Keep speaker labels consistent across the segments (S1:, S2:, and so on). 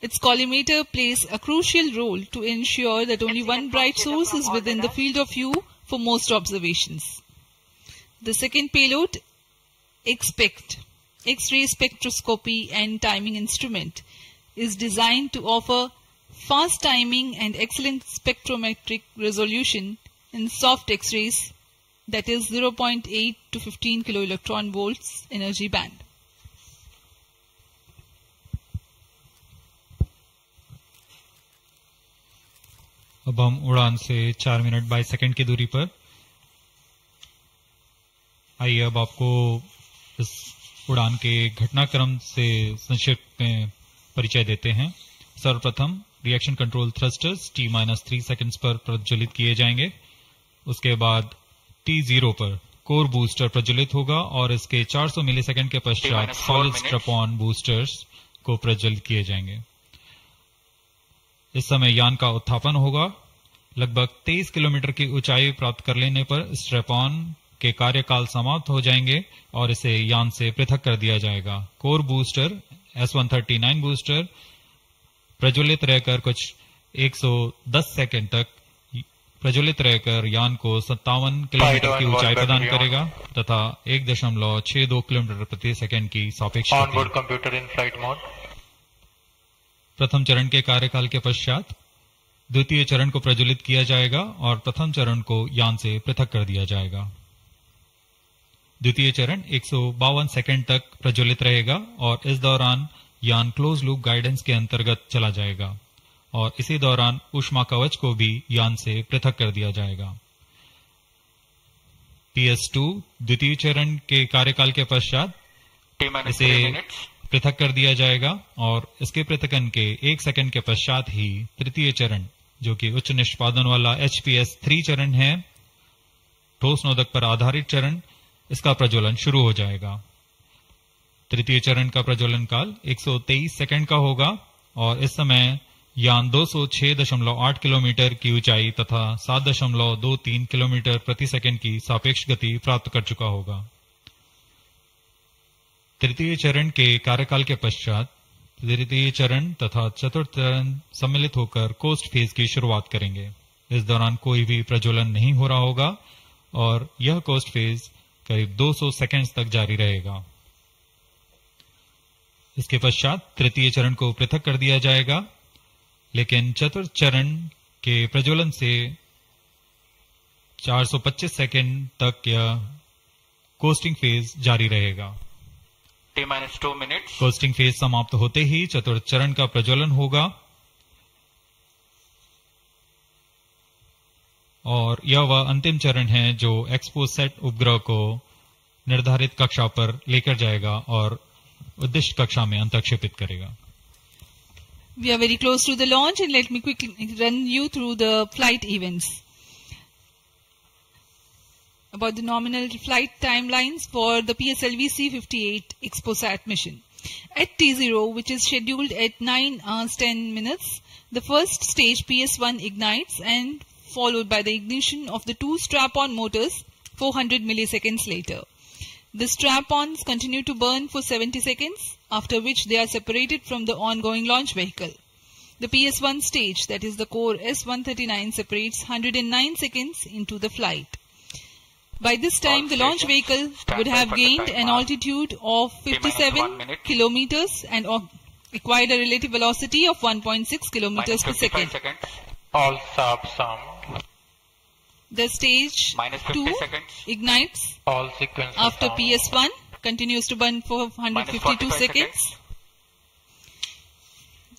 S1: Its collimator plays a crucial role to ensure that only one bright source is within the field of view for most observations. The second payload, Expect, X-ray spectroscopy and timing instrument, is designed to offer fast timing and excellent spectrometric resolution in soft X-rays, that is 0.8 to 15 kiloelectron volts energy band.
S2: अब हम उड़ान से 4 minute 22 second की दूरी पर। आइए अब आपको इस उड़ान के घटनाक्रम से संक्षिप्त में परिचय देते हैं। सर्वप्रथम reaction control thrusters T-3 seconds पर प्रज्वलित किए जाएंगे। उसके बाद T0 पर कोर बूस्टर प्रज्वलित होगा और इसके 400 मिलीसेकंड के पश्चात सॉलिड स्ट्रैप-ऑन बूस्टर्स को प्रज्वलित किए जाएंगे। इस समय यान का उत्थापन होगा। लगभग 23 किलोमीटर की ऊंचाई प्राप्त कर लेने पर स्ट्रैप-ऑन के कार्यकाल समाप्त हो जाएंगे और इसे यान से पृथक कर दिया जाएगा। कोर बूस्टर S139 बूस्टर प्रज्वलित रहकर कुछ 110 सेकंड तक प्रज्वलित रहकर यान को 57 किलोमीटर की ऊंचाई प्रदान करेगा तथा 1.62 किलोमीटर प्रति सेकंड की सापेक्ष
S3: onboard computer in flight mode.
S2: प्रथम चरण के कार्यकाल के पश्चात द्वितीय चरण को प्रज्वलित किया जाएगा और प्रथम चरण को यान से पृथक कर दिया जाएगा। द्वितीय चरण 152 सेकंड तक प्रज्वलित रहेगा और इस दौरान यान क्लोज लूप गाइडेंस के अंतर्गत चला जाएगा और इसी दौरान ऊष्मा कवच को भी यान से पृथक कर दिया जाएगा। PS2 द्वितीय चरण के कार्यकाल के पश्चात इसे पृथक कर दिया जाएगा और इसके पृथकन के 1 सेकंड के पश्चात ही तृतीय चरण, जो कि उच्च निष्पादन वाला HPS3 चरण है, ठोस नोदक पर आधारित चरण, इसका प्रज्वलन शुरू हो जाएगा। तृतीय चरण का प्रज्वलन काल 123 सेकंड का होगा और इस समय यान 206.8 किलोमीटर की ऊंचाई तथा 7.23 किलोमीटर प्रति सेकंड की सापेक्ष गति प्राप्त कर चुका होगा। तृतीय चरण के कार्यकाल के पश्चात तृतीय चरण तथा चतुर्थ चरण सम्मिलित होकर कोस्ट फेज की शुरुआत करेंगे। इस दौरान कोई भी प्रज्वलन नहीं हो रहा होगा और यह कोस्ट फेज करीब 200 सेकंड्स तक जारी रहेगा। इसके पश्चात तृतीय चरण को पृथक कर दिया जाएगा, लेकिन चतुर्थ चरण के प्रज्वलन से 425 सेकंड तक यह कोस्टिंग फेज जारी रहेगा।
S3: T-2 minutes.
S2: कोस्टिंग फेज समाप्त होते ही चतुर्थ चरण का प्रज्वलन होगा और यह वह अंतिम चरण है जो एक्सपोसेट उपग्रह को निर्धारित कक्षा पर लेकर जाएगा और उद्दिष्ट कक्षा में अंतक्षेपित करेगा।
S1: We are very close to the launch and let me quickly run you through the flight events. About the nominal flight timelines for the PSLVC58 ExpoSat mission. At T0, which is scheduled at 9 hours 10 minutes, the first stage PS1 ignites and followed by the ignition of the two strap-on motors 400 milliseconds later. The strap-ons continue to burn for 70 seconds, after which they are separated from the ongoing launch vehicle. The PS1 stage, that is the core S139, separates 109 seconds into the flight. By this time, the launch vehicle would have gained an altitude of 57 kilometers and acquired a relative velocity of 1.6 kilometers per second.
S3: All subs sound.
S1: The stage 2 ignites after PS1, continues to burn for 152 seconds.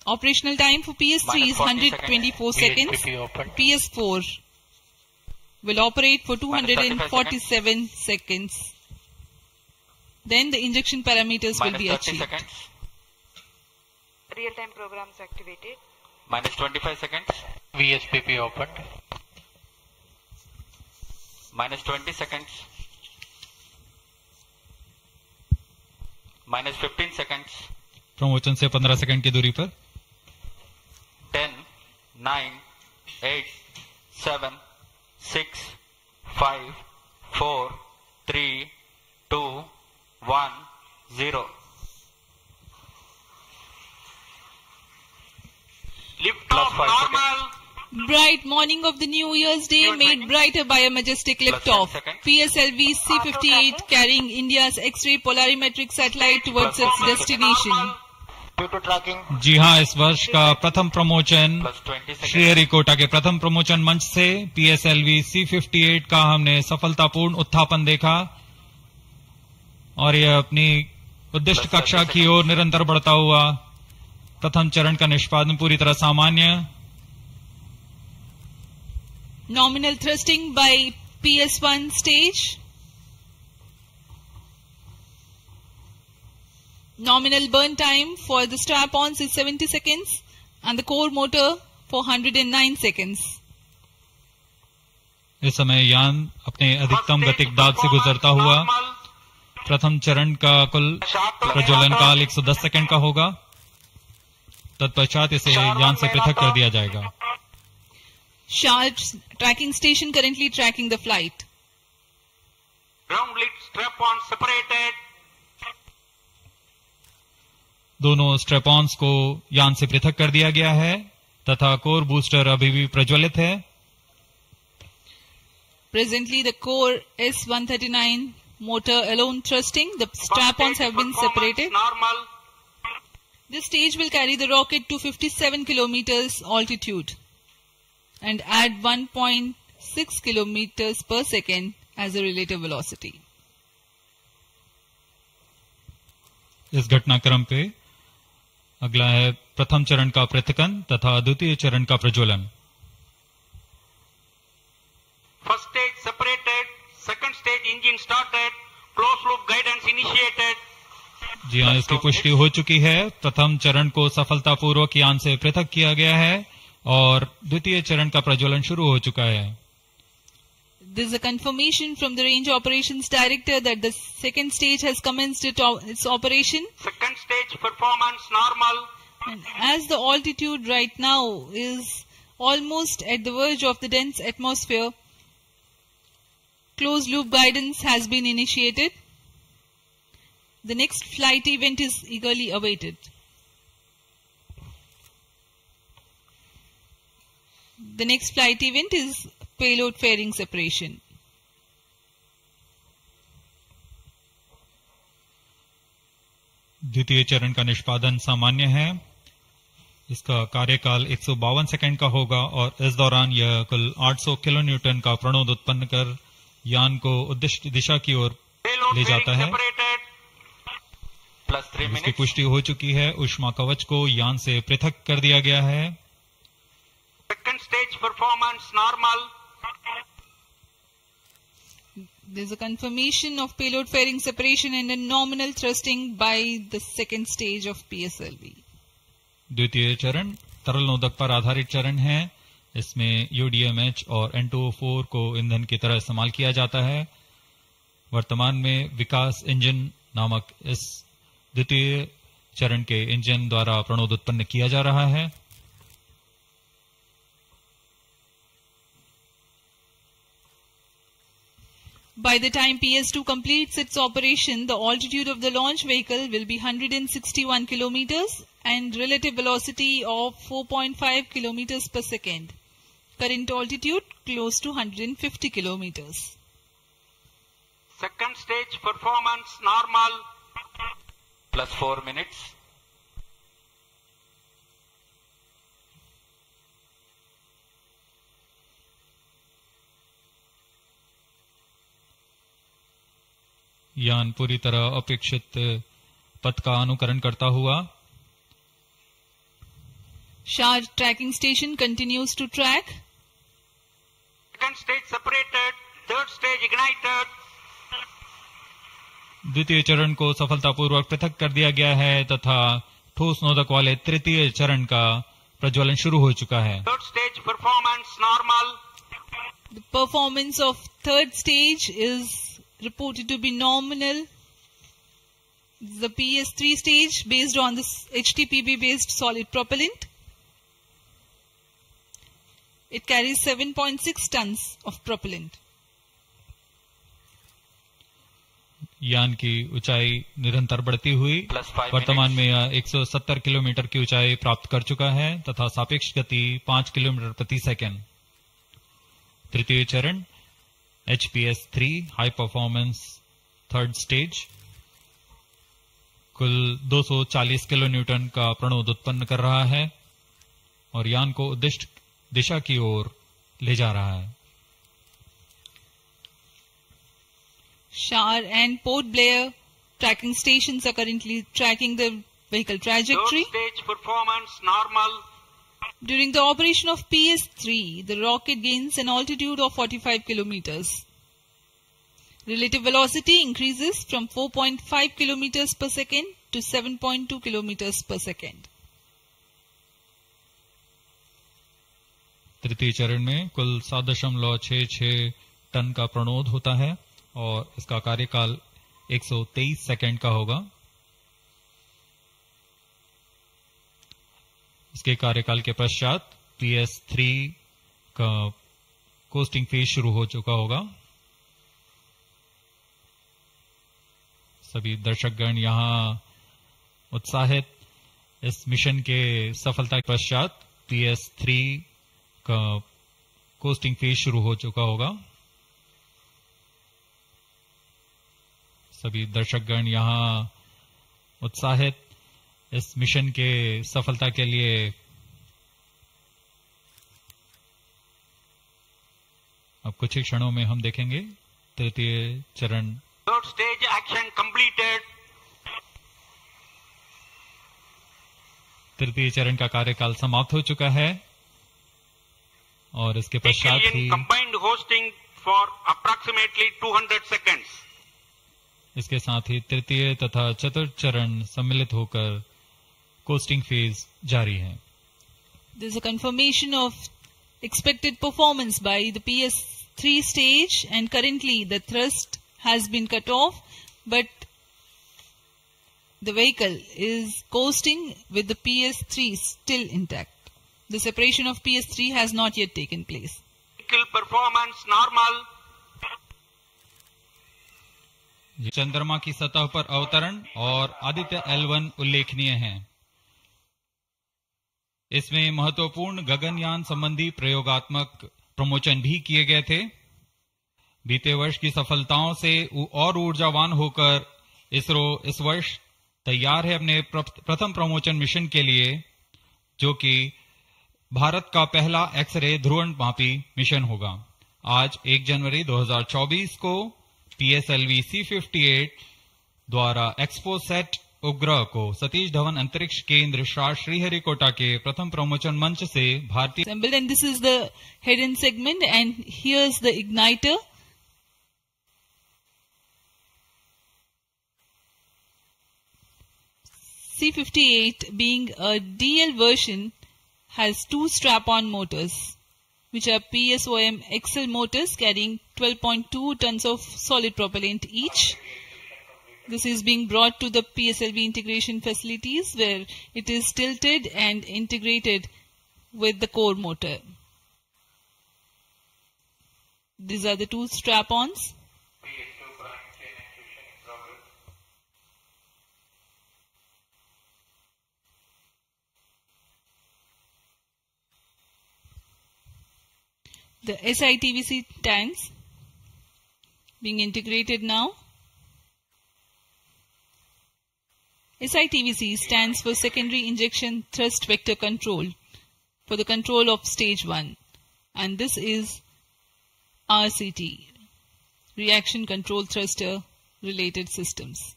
S1: Operational time for PS3 is 124 seconds. PS4 will operate for 247 seconds. Then the injection parameters will be achieved.
S4: Real-time programs activated.
S3: Minus 25 seconds. VSPP opened. Minus 20 seconds. Minus 15 seconds.
S2: Promotion से 15 second की दूरी पर
S3: 10, 9, 8, 7, 6, 5, 4, 3, 2, 1, 0. 5 seconds.
S1: Bright morning of the New Year's Day made brighter by a majestic liftoff. PSLVC58 carrying India's X-ray polarimetric satellite towards its destination.
S3: Due to tracking.
S2: जी हाँ, इस वर्ष का प्रथम promotion
S3: Plus 20 seconds.
S2: Sriharikota के प्रथम प्रमोशन मंच से PSLV-C58 का हमने सफलतापूर्ण उत्थापन देखा और यह अपनी उद्दिष्ट कक्षा की ओर निरंतर बढ़ता हुआ। प्रथम चरण का निष्पादन पूरी तरह सामान्य।
S1: Nominal thrusting by PS1 stage. Nominal burn time for the strap-ons is 70 seconds and the core motor for 109 seconds.
S2: इस समय यान अपने अधिकतम गतिक दाब से गुजरता हुआ। प्रथम चरण का कुल प्रज्वलन काल 110 सेकंड का होगा। तत्पश्चात इसे यान से पृथक कर दिया जाएगा।
S1: Sharp tracking station currently tracking the flight.
S3: Ground lid strap-on separated.
S2: दोनों स्ट्रेपॉन्स को यान से पृथक कर दिया गया है तथा कोर बूस्टर अभी भी प्रज्वलित है।
S1: Presently the core S139 motor alone thrusting. The strap-ons have been separated.
S3: Normal.
S1: This stage will carry the rocket to 57 kilometers altitude and add 1.6 kilometers per second as a relative velocity.
S2: इस घटनाक्रम पे अगला है प्रथम चरण का पृथकन तथा द्वितीय चरण का प्रज्वलन।
S3: First stage separated. Second stage engine started. Closed loop guidance initiated.
S2: जी हाँ, इसकी पुष्टि हो चुकी है। प्रथम चरण को सफलतापूर्वक यान से पृथक किया गया है और द्वितीय चरण का प्रज्वलन शुरू हो चुका है।
S1: There is a confirmation from the Range Operations Director that the second stage has commenced its operation.
S3: Second stage performance normal.
S1: And as the altitude right now is almost at the verge of the dense atmosphere, closed loop guidance has been initiated. The next flight event is eagerly awaited. The next flight event is payload fairing separation.
S2: द्वितीय चरण का निष्पादन सामान्य है। इसका कार्यकाल 152 second का होगा और इस दौरान यह कुल 800 किलो न्यूटन का प्रणोद उत्पन्न कर यान को उद्दिष्ट दिशा की ओर ले जाता है।
S3: Plus 3
S2: इसकी
S3: minutes.
S2: पुष्टि हो चुकी है। ऊष्मा कवच को यान से पृथक कर दिया गया है।
S3: Second stage performance normal.
S1: There is a confirmation of payload fairing separation and a nominal thrusting by the second stage of PSLV.
S2: द्वितीय चरण तरल नोदक पर आधारित चरण है। इसमें UDMH और N2O4 को ईंधन की तरह इस्तेमाल किया जाता है। वर्तमान में विकास इंजन नामक इस द्वितीय चरण के इंजन द्वारा प्रणोद उत्पन्न किया जा रहा है।
S1: By the time PS2 completes its operation, the altitude of the launch vehicle will be 161 kilometers and relative velocity of 4.5 kilometers per second. Current altitude close to 150 kilometers.
S3: Second stage performance normal. Plus 4 minutes.
S2: यान पूरी तरह अपेक्षित पथ का अनुकरण करता हुआ
S1: Sharp tracking station continues to track.
S3: Second stage separated. Third stage ignited.
S2: द्वितीय चरण को सफलतापूर्वक पृथक कर दिया गया है तथा ठोस नोदक वाले तृतीय चरण का प्रज्वलन शुरू हो चुका है।
S3: Third stage performance normal.
S1: The performance of third stage is reported to be nominal. The PS3 stage based on this HTPB based solid propellant. It carries 7.6 tons of propellant.
S2: यान की ऊंचाई निरंतर बढ़ती हुई
S3: +5
S2: वर्तमान में यह 170 किलोमीटर की ऊंचाई प्राप्त कर चुका है तथा सापेक्ष गति 5 किलोमीटर प्रति सेकंड। तृतीय चरण HPS-3 high performance third stage कुल 240 किलो न्यूटन का प्रणोद उत्पन्न कर रहा है और यान को उद्दिष्ट दिशा की ओर ले जा रहा है।
S1: Shar and Port Blair tracking stations are currently tracking the vehicle trajectory.
S3: Third stage performance normal.
S1: During the operation of PS-3, the rocket gains an altitude of 45 kilometers. Relative velocity increases from 4.5 kilometers per second to 7.2 kilometers per second.
S2: तृतीय चरण में कुल 7.66 ton का प्रणोद होता है और इसका कार्यकाल 123 सेकंड का होगा। इसके कार्यकाल के पश्चात PS-3 का कोस्टिंग फेज शुरू हो चुका होगा। सभी दर्शकगण यहां उत्साहित इस मिशन के सफलता के पश्चात PS-3 का कोस्टिंग फेज शुरू हो चुका होगा। सभी दर्शकगण यहां उत्साहित इस मिशन के सफलता के लिए अब कुछ ही क्षणों में हम देखेंगे तृतीय चरण।
S3: Third stage action completed.
S2: तृतीय चरण का कार्यकाल समाप्त हो चुका है और इसके पश्चात ही
S3: Combined hosting for approximately 200 seconds.
S2: इसके साथ ही तृतीय तथा चतुर्थ चरण सम्मिलित होकर कोस्टिंग फेज जारी है।
S1: There is a confirmation of expected performance by the PS-3 stage and currently the thrust has been cut off but the vehicle is coasting with the PS-3 still intact. The separation of PS-3 has not yet taken place.
S3: Vehicle performance normal.
S2: चंद्रमा की सतह पर अवतरण और Aditya L1 उल्लेखनीय हैं। इसमें महत्वपूर्ण गगनयान संबंधी प्रयोगात्मक प्रमोशन भी किए गए थे। बीते वर्ष की सफलताओं से और ऊर्जावान होकर इसरो इस वर्ष तैयार है अपने प्रथम प्रमोशन मिशन के लिए, जो कि भारत का पहला एक्सरे ध्रुवणमापी मिशन होगा। आज 1 जनवरी 2024 को PSLVC58 द्वारा एक्सपोसैट उपग्रह को सतीश धवन अंतरिक्ष केंद्र श्रीहरिकोटा के प्रथम प्रमोशन मंच से भारतीय
S1: assembled, and this is the hidden segment and here's the igniter. C58 being a DL version has 2 strap-on motors which are PSOM XL motors carrying 12.2 tons of solid propellant each. This is being brought to the PSLV integration facilities where it is tilted and integrated with the core motor. These are the 2 strap-ons. The SITVC tanks being integrated now. SITVC stands for Secondary Injection Thrust Vector Control for the control of stage 1, and this is RCT, Reaction Control Thruster Related Systems.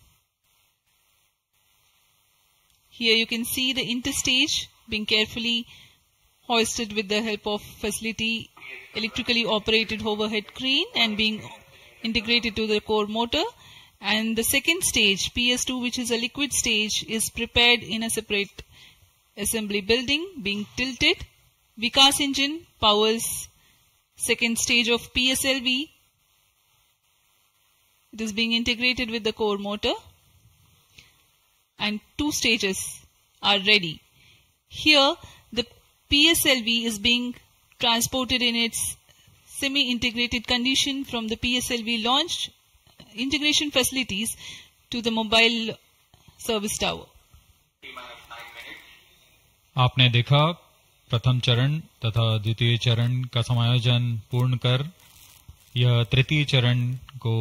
S1: Here you can see the interstage being carefully hoisted with the help of facility electrically operated overhead crane and being integrated to the core motor. And the second stage, PS2, which is a liquid stage, is prepared in a separate assembly building, being tilted. Vikas engine powers second stage of PSLV. It is being integrated with the core motor. And 2 stages are ready. Here, the PSLV is being transported in its semi-integrated condition from the PSLV launch integration facilities to the mobile service tower.
S2: आपने देखा प्रथम चरण तथा द्वितीय चरण का समायोजन पूर्ण कर यह तृतीय चरण को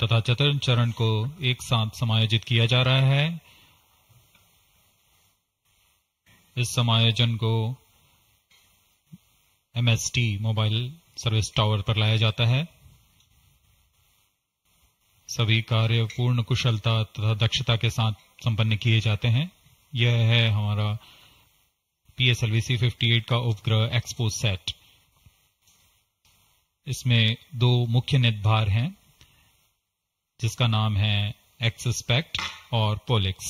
S2: तथा चतुर्थ चरण को एक साथ समायोजित किया जा रहा है। इस समायोजन को MST मोबाइल सर्विस टावर पर लाया जाता है। सभी कार्य पूर्ण कुशलता तथा दक्षता के साथ संपन्न किए जाते हैं। यह है हमारा PSLVC58 का उपग्रह एक्सपोज सेट। इसमें दो मुख्य निदभार हैं जिसका नाम है एक्सस्पेक्ट और पोलिक्स।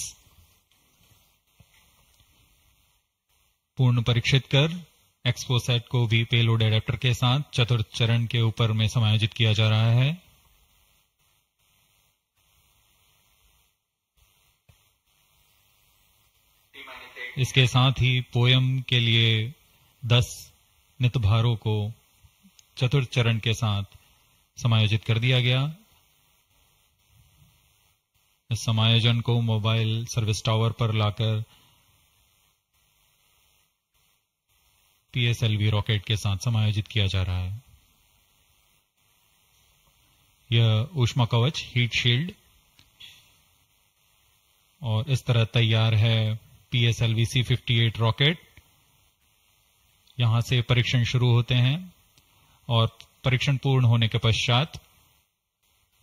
S2: पूर्ण परीक्षित कर एक्सपोज सेट को भी पेलोड एडेप्टर के साथ चतुर्थ चरण के ऊपर में समायोजित किया जा रहा है। इसके साथ ही पोयम के लिए 10 नितभारों को चतुर्थ चरण के साथ समायोजित कर दिया गया। इस समायोजन को मोबाइल सर्विस टावर पर लाकर PSLV रॉकेट के साथ समायोजित किया जा रहा है। यह ऊष्मा कवच हीट शील्ड और इस तरह तैयार है PSLVC58 रॉकेट। यहां से परीक्षण शुरू होते हैं और परीक्षण पूर्ण होने के पश्चात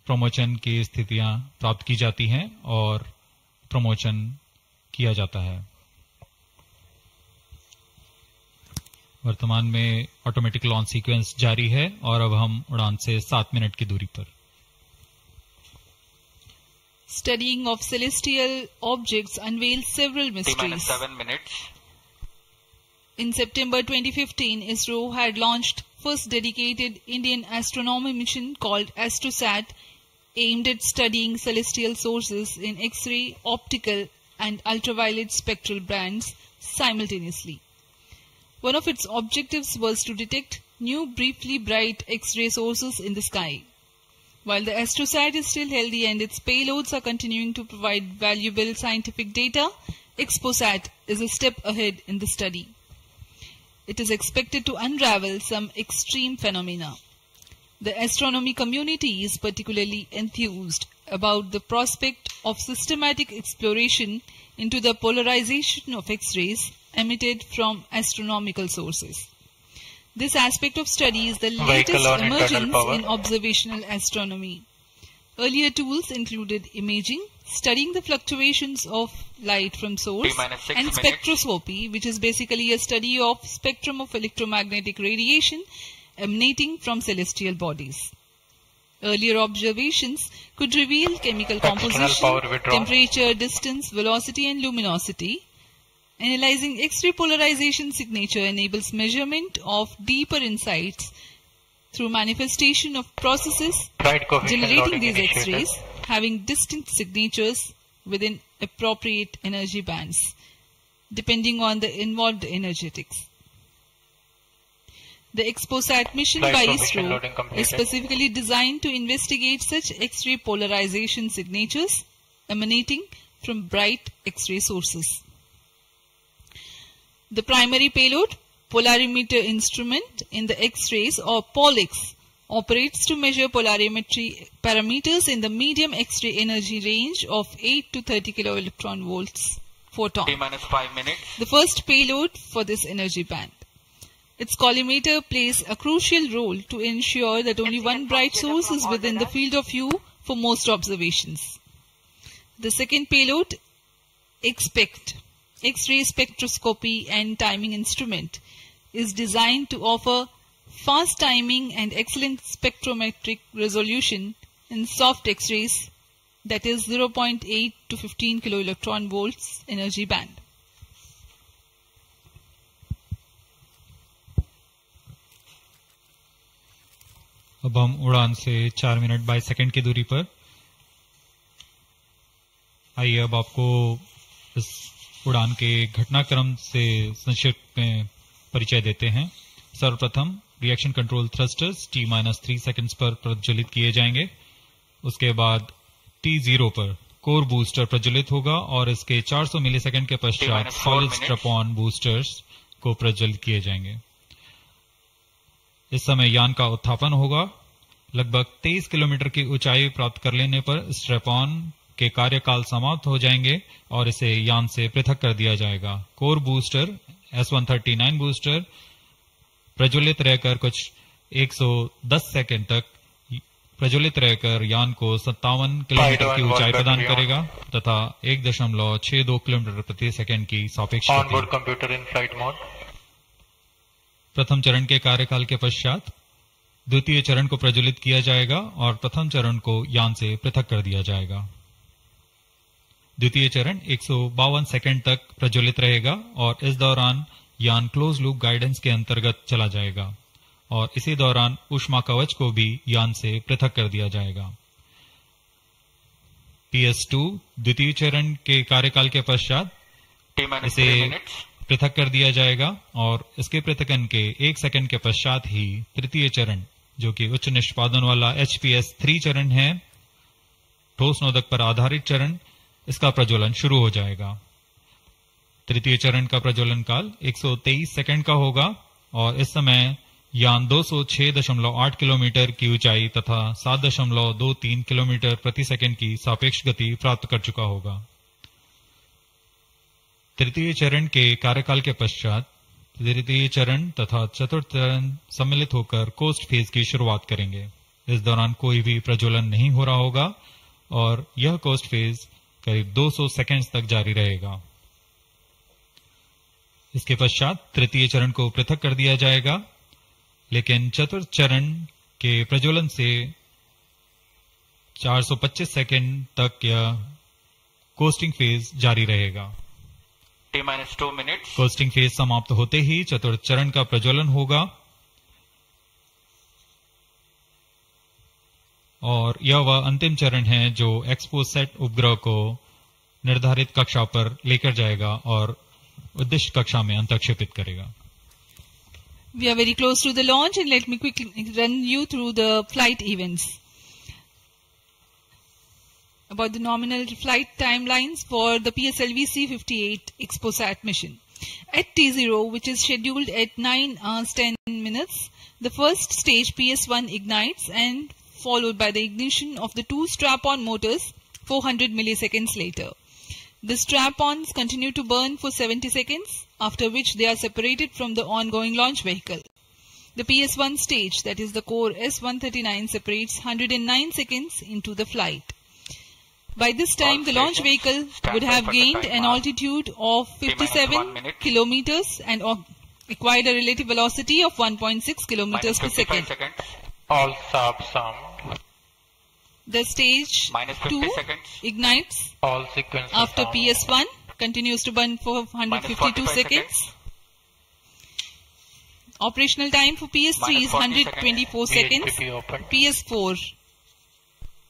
S2: प्रमोशन की स्थितियां प्राप्त की जाती हैं और प्रमोशन किया जाता है। वर्तमान में ऑटोमेटिक लॉन्च सीक्वेंस जारी है और अब हम उड़ान से 7 मिनट की दूरी पर।
S1: Studying of celestial objects unveils several mysteries.
S3: 7 minutes.
S1: In September 2015, ISRO had launched first dedicated Indian astronomy mission called AstroSat, aimed at studying celestial sources in X-ray, optical and ultraviolet spectral bands simultaneously. One of its objectives was to detect new briefly bright X-ray sources in the sky. While the AstroSat is still healthy and its payloads are continuing to provide valuable scientific data, XPOSat is a step ahead in the study. It is expected to unravel some extreme phenomena. The astronomy community is particularly enthused about the prospect of systematic exploration into the polarization of X-rays emitted from astronomical sources. This aspect of study is the latest emergence in observational astronomy. Earlier tools included imaging, studying the fluctuations of light from source, and spectroscopy, which is basically a study of spectrum of electromagnetic radiation emanating from celestial bodies. Earlier observations could reveal chemical composition, temperature, distance, velocity, and luminosity. Analyzing X-ray polarization signature enables measurement of deeper insights through manifestation of processes generating these X-rays having distinct signatures within appropriate energy bands, depending on the involved energetics. The XPOSat mission by ISRO is specifically designed to investigate such X-ray polarization signatures emanating from bright X-ray sources. The primary payload, polarimeter instrument in the X-rays or POLIX, operates to measure polarimetry parameters in the medium X-ray energy range of 8 to 30 kiloelectron volts photon.
S3: T-5 minutes.
S1: The first payload for this energy band. Its collimator plays a crucial role to ensure that only one bright source is within the field of view for most observations. The second payload, X-ray spectroscopy and timing instrument, is designed to offer fast timing and excellent spectrometric resolution in soft X-rays, that is 0.8 to 15 kiloelectron volts energy band.
S2: अब हम उड़ान से 4 minute 22 second की दूरी पर। आइए अब आपको इस उड़ान के घटनाक्रम से संक्षिप्त में परिचय देते हैं। सर्वप्रथम reaction control thrusters T-3 seconds पर प्रज्वलित किए जाएंगे। उसके बाद T0 पर कोर बूस्टर प्रज्वलित होगा और इसके 400 मिलीसेकंड के पश्चात सॉलिड स्ट्रैप-ऑन बूस्टर्स को प्रज्वलित किए जाएंगे। इस समय यान का उत्थापन होगा। लगभग 23 किलोमीटर की ऊंचाई प्राप्त कर लेने पर स्ट्रैप-ऑन के कार्यकाल समाप्त हो जाएंगे और इसे यान से पृथक कर दिया जाएगा। कोर बूस्टर S139 बूस्टर प्रज्वलित रहकर कुछ 110 सेकंड तक प्रज्वलित रहकर यान को 57 किलोमीटर की ऊंचाई प्रदान करेगा तथा 1.62 किलोमीटर प्रति सेकंड की सापेक्ष
S5: onboard computer in flight mode.
S2: प्रथम चरण के कार्यकाल के पश्चात द्वितीय चरण को प्रज्वलित किया जाएगा और प्रथम चरण को यान से पृथक कर दिया जाएगा। द्वितीय चरण 152 सेकंड तक प्रज्वलित रहेगा और इस दौरान यान क्लोज लूप गाइडेंस के अंतर्गत चला जाएगा और इसी दौरान ऊष्मा कवच को भी यान से पृथक कर दिया जाएगा। PS2 द्वितीय चरण के कार्यकाल के पश्चात इसे पृथक कर दिया जाएगा और इसके पृथकन के 1 सेकंड के पश्चात ही तृतीय चरण जो कि उच्च निष्पादन वाला HPS3 चरण है, ठोस नोदक पर आधारित चरण, इसका प्रज्वलन शुरू हो जाएगा। तृतीय चरण का प्रज्वलन काल 123 सेकंड का होगा और इस समय यान 206.8 किलोमीटर की ऊंचाई तथा 7.23 किलोमीटर प्रति सेकंड की सापेक्ष गति प्राप्त कर चुका होगा। तृतीय चरण के कार्यकाल के पश्चात तृतीय चरण तथा चतुर्थ चरण सम्मिलित होकर कोस्ट फेज की शुरुआत करेंगे। इस दौरान कोई भी प्रज्वलन नहीं हो रहा होगा और यह कोस्ट फेज करीब 200 सेकंड्स तक जारी रहेगा। इसके पश्चात तृतीय चरण को पृथक कर दिया जाएगा, लेकिन चतुर्थ चरण के प्रज्वलन से 425 सेकंड तक यह कोस्टिंग फेज जारी रहेगा।
S5: T-2 minutes.
S2: कोस्टिंग फेज समाप्त होते ही चतुर्थ चरण का प्रज्वलन होगा और यह वह अंतिम चरण है जो एक्सपोसेट उपग्रह को निर्धारित कक्षा पर लेकर जाएगा और उद्दिष्ट कक्षा में अंतक्षेपित करेगा।
S1: We are very close to the launch and let me quickly run you through the flight events. About the nominal flight timelines for the PSLVC58 EXPOSAT mission. At T0, which is scheduled at 9 hours 10 minutes, the first stage PS1 ignites and followed by the ignition of the two strap-on motors 400 milliseconds later. The strap-ons continue to burn for 70 seconds, after which they are separated from the ongoing launch vehicle. The PS1 stage, that is the core S139, separates 109 seconds into the flight. By this time, the launch vehicle would have gained an altitude of 57 kilometers and acquired a relative velocity of 1.6 kilometers per second.
S5: All sub sum.
S1: The stage 2 ignites
S5: All sequences
S1: after PS1, continues to burn for 152 seconds. Operational time for PS3 is 124 seconds. PS4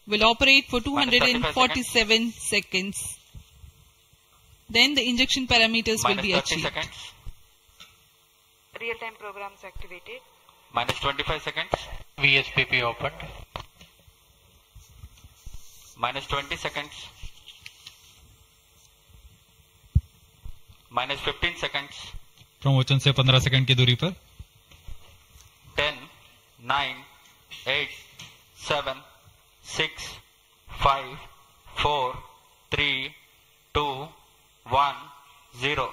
S1: will operate for 247 seconds. Then the injection parameters will be achieved.
S4: Real-time programs activated.
S5: Minus 25 seconds. VSPP opened. Minus 20 seconds. Minus 15 seconds.
S2: Promotion से 15 second की दूरी पर
S5: 10, 9, 8, 7, 6, 5, 4, 3, 2, 1, 0.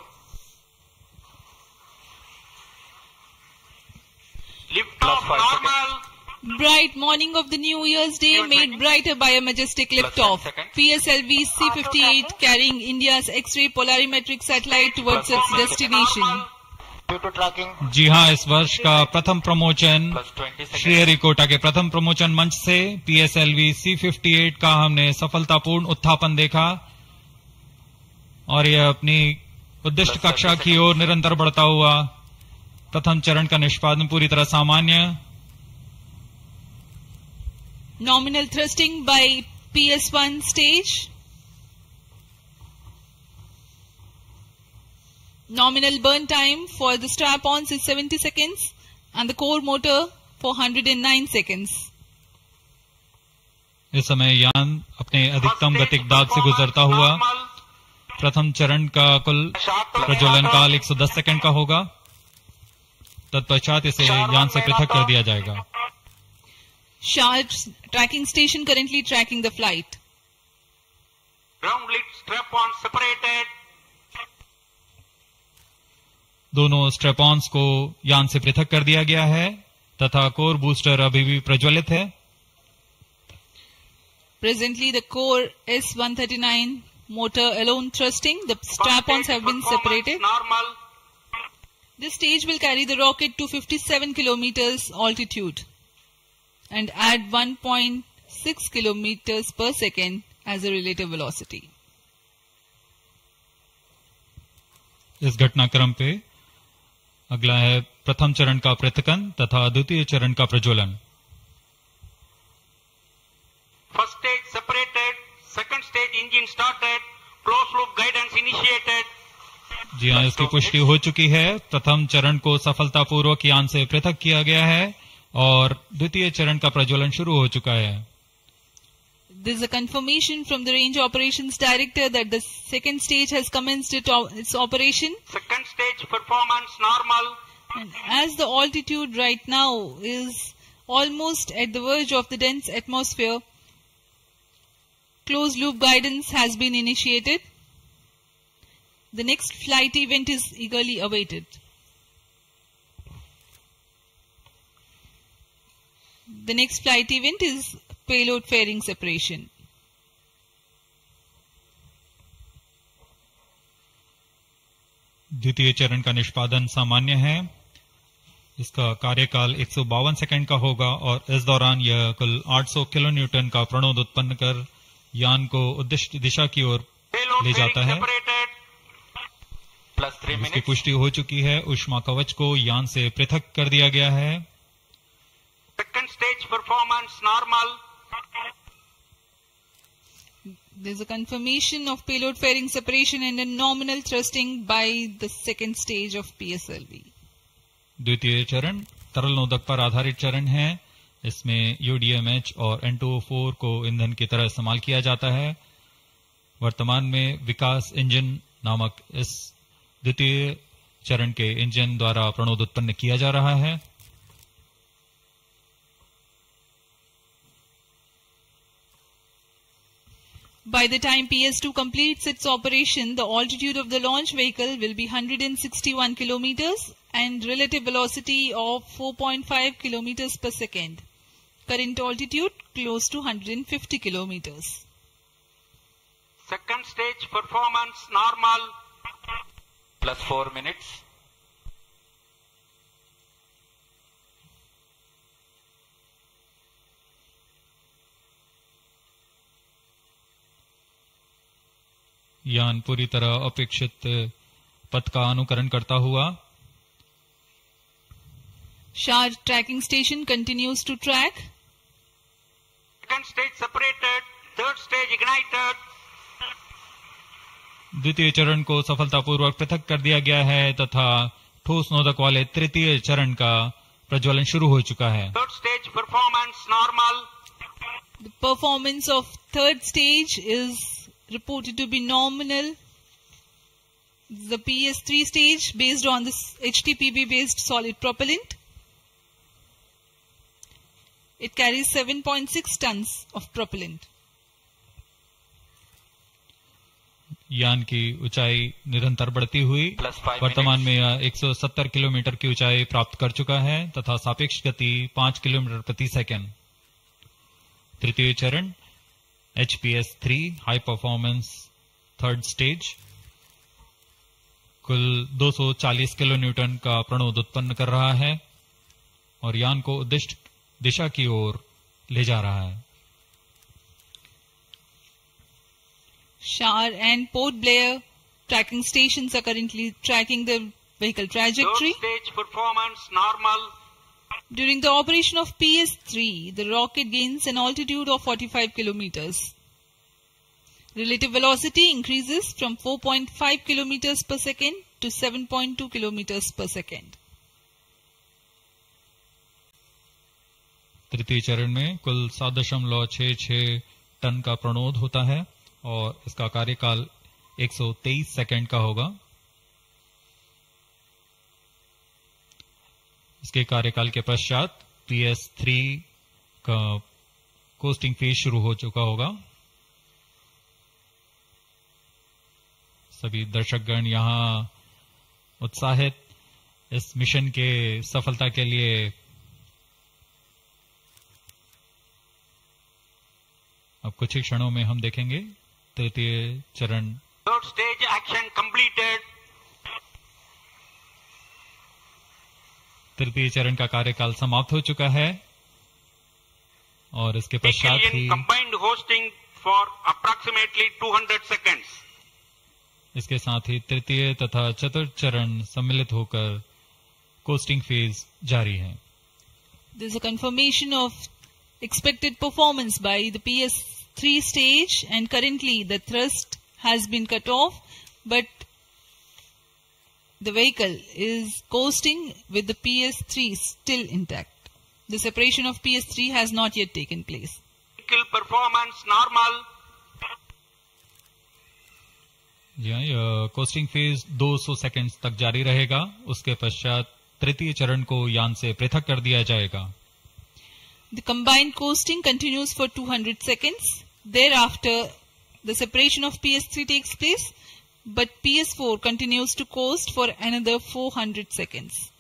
S3: Lift off normal.
S1: Bright morning of the New Year's Day made brighter by a majestic liftoff. PSLVC58 carrying India's X-ray polarimetric satellite towards its destination.
S2: जी हाँ, इस वर्ष का प्रथम promotion Sriharikota के प्रथम प्रमोशन मंच से PSLV-C58 का हमने सफलतापूर्ण उत्थापन देखा और यह अपनी उद्दिष्ट कक्षा की ओर निरंतर बढ़ता हुआ। प्रथम चरण का निष्पादन पूरी तरह सामान्य।
S1: Nominal thrusting by PS1 stage. Nominal burn time for the strap-ons is 70 seconds and the core motor for 109 seconds.
S2: इस समय यान अपने अधिकतम गतिक दाब से गुजरता हुआ प्रथम चरण का कुल प्रज्वलन काल 110 सेकंड का होगा। तत्पश्चात इसे यान से पृथक कर दिया जाएगा।
S1: Sharp tracking station currently tracking the flight.
S3: Ground lid strap-on separated.
S2: दोनों स्ट्रेप-ऑन्स को यान से पृथक कर दिया गया है तथा कोर बूस्टर अभी भी प्रज्वलित है।
S1: Presently, the core S139 motor alone thrusting. The strap-ons have been separated.
S3: Normal.
S1: This stage will carry the rocket to 57 kilometers altitude and add 1.6 kilometers per second as a relative velocity.
S2: इस घटनाक्रम पे अगला है प्रथम चरण का पृथकन तथा द्वितीय चरण का प्रज्वलन।
S3: First stage separated. Second stage engine started. Closed loop guidance initiated.
S2: जी हाँ, इसकी पुष्टि हो चुकी है। प्रथम चरण को सफलतापूर्वक यान से पृथक किया गया है और द्वितीय चरण का प्रज्वलन शुरू हो चुका है।
S1: There is a confirmation from the Range Operations Director that the second stage has commenced its operation.
S3: Second stage performance normal.
S1: And as the altitude right now is almost at the verge of the dense atmosphere, closed loop guidance has been initiated. The next flight event is eagerly awaited. The next flight event is payload fairing separation.
S2: द्वितीय चरण का निष्पादन सामान्य है। इसका कार्यकाल 152 second का होगा और इस दौरान यह कुल 800 किलो न्यूटन का प्रणोद उत्पन्न कर यान को उद्दिष्ट दिशा की ओर ले जाता है। इसकी पुष्टि हो चुकी है। ऊष्मा कवच को यान से पृथक कर दिया गया है।
S3: Second stage performance normal.
S1: There is a confirmation of payload fairing separation and a nominal thrusting by the second stage of PSLV.
S2: द्वितीय चरण तरल नोदक पर आधारित चरण है। इसमें UDMH और N2O4 को ईंधन की तरह इस्तेमाल किया जाता है। वर्तमान में विकास इंजन नामक इस द्वितीय चरण के इंजन द्वारा प्रणोद उत्पन्न किया जा रहा है।
S1: By the time PS2 completes its operation, the altitude of the launch vehicle will be 161 kilometers and relative velocity of 4.5 kilometers per second. Current altitude close to 150 kilometers.
S3: Second stage performance normal.
S5: Plus 4 minutes.
S2: यान पूरी तरह अपेक्षित पथ का अनुकरण करता हुआ
S1: SHAR tracking station continues to track.
S3: Second stage separated. Third stage ignited.
S2: द्वितीय चरण को सफलतापूर्वक पृथक कर दिया गया है तथा ठोस नोदक वाले तृतीय चरण का प्रज्वलन शुरू हो चुका है।
S3: Third stage performance normal.
S1: The performance of third stage is reported to be nominal. The PS3 stage based on this HTPB based solid propellant. It carries 7.6 tons of propellant.
S2: यान की ऊंचाई निरंतर बढ़ती हुई वर्तमान में यह 170 किलोमीटर की ऊंचाई प्राप्त कर चुका है तथा सापेक्ष गति 5 किलोमीटर प्रति सेकंड। तृतीय चरण HPS3 high performance third stage कुल 240 किलो न्यूटन का प्रणोद उत्पन्न कर रहा है और यान को उद्दिष्ट दिशा की ओर ले जा रहा है।
S1: SHAR and Port Blair tracking stations are currently tracking the vehicle trajectory.
S3: Third stage performance normal.
S1: During the operation of PS3, the rocket gains an altitude of 45 kilometers. Relative velocity increases from 4.5 kilometers per second to 7.2 kilometers per second.
S2: तृतीय चरण में कुल 7.66 ton का प्रणोद होता है और इसका कार्यकाल 123 सेकंड का होगा। इसके कार्यकाल के पश्चात PS3 का कोस्टिंग फेज शुरू हो चुका होगा। सभी दर्शकगण यहां उत्साहित इस मिशन के सफलता के लिए अब कुछ ही क्षणों में हम देखेंगे तृतीय चरण।
S3: Third stage action completed.
S2: तृतीय चरण का कार्यकाल समाप्त हो चुका है और इसके पश्चात ही
S3: combined hosting for approximately 200 seconds.
S2: इसके साथ ही तृतीय तथा चतुर्थ चरण सम्मिलित होकर कोस्टिंग फेज जारी है।
S1: There is a confirmation of expected performance by the PS3 stage, and currently the thrust has been cut off, but the vehicle is coasting with the PS3 still intact. The separation of PS3 has not yet taken place.
S3: Vehicle performance normal.
S2: यह costing phase 200 seconds तक जारी रहेगा। उसके पश्चात तृतीय चरण को यान से पृथक कर दिया जाएगा।
S1: The combined coasting continues for 200 seconds. Thereafter, the separation of PS3 takes place, but PS4 continues to coast for another 400 seconds.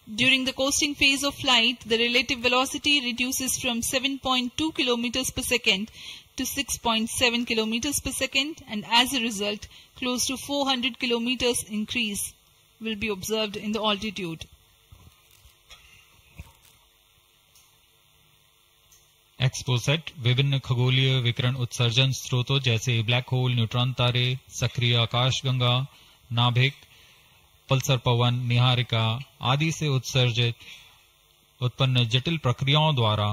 S1: During the coasting phase of flight, the relative velocity reduces from 7.2 kilometers per second to 6.7 kilometers per second, and as a result, close to 400 kilometers increase will be observed in the altitude.
S2: XPoSat विभिन्न खगोलीय विकिरण उत्सर्जन स्रोतों जैसे black hole, neutron तारे, सक्रिय आकाशगंगा, नाभिक, पल्सर पवन, निहारिका आदि से उत्सर्जित उत्पन्न जटिल प्रक्रियाओं द्वारा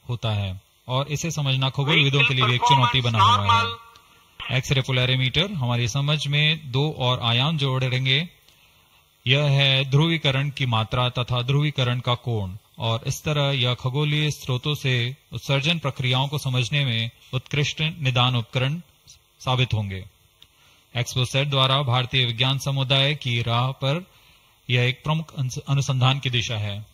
S2: होता है और इसे समझना खगोलविदों के लिए भी एक चुनौती बना हुआ है। एक्सरे पोलैरिमीटर हमारी समझ में दो और आयाम जोड़ेंगे। यह है ध्रुवीकरण की मात्रा तथा ध्रुवीकरण का कोण, और इस तरह यह खगोलीय स्रोतों से उत्सर्जन प्रक्रियाओं को समझने में उत्कृष्ट निदान उपकरण साबित होंगे। एक्सपोसेट द्वारा भारतीय विज्ञान समुदाय की राह पर यह एक प्रमुख अनुसंधान की दिशा है।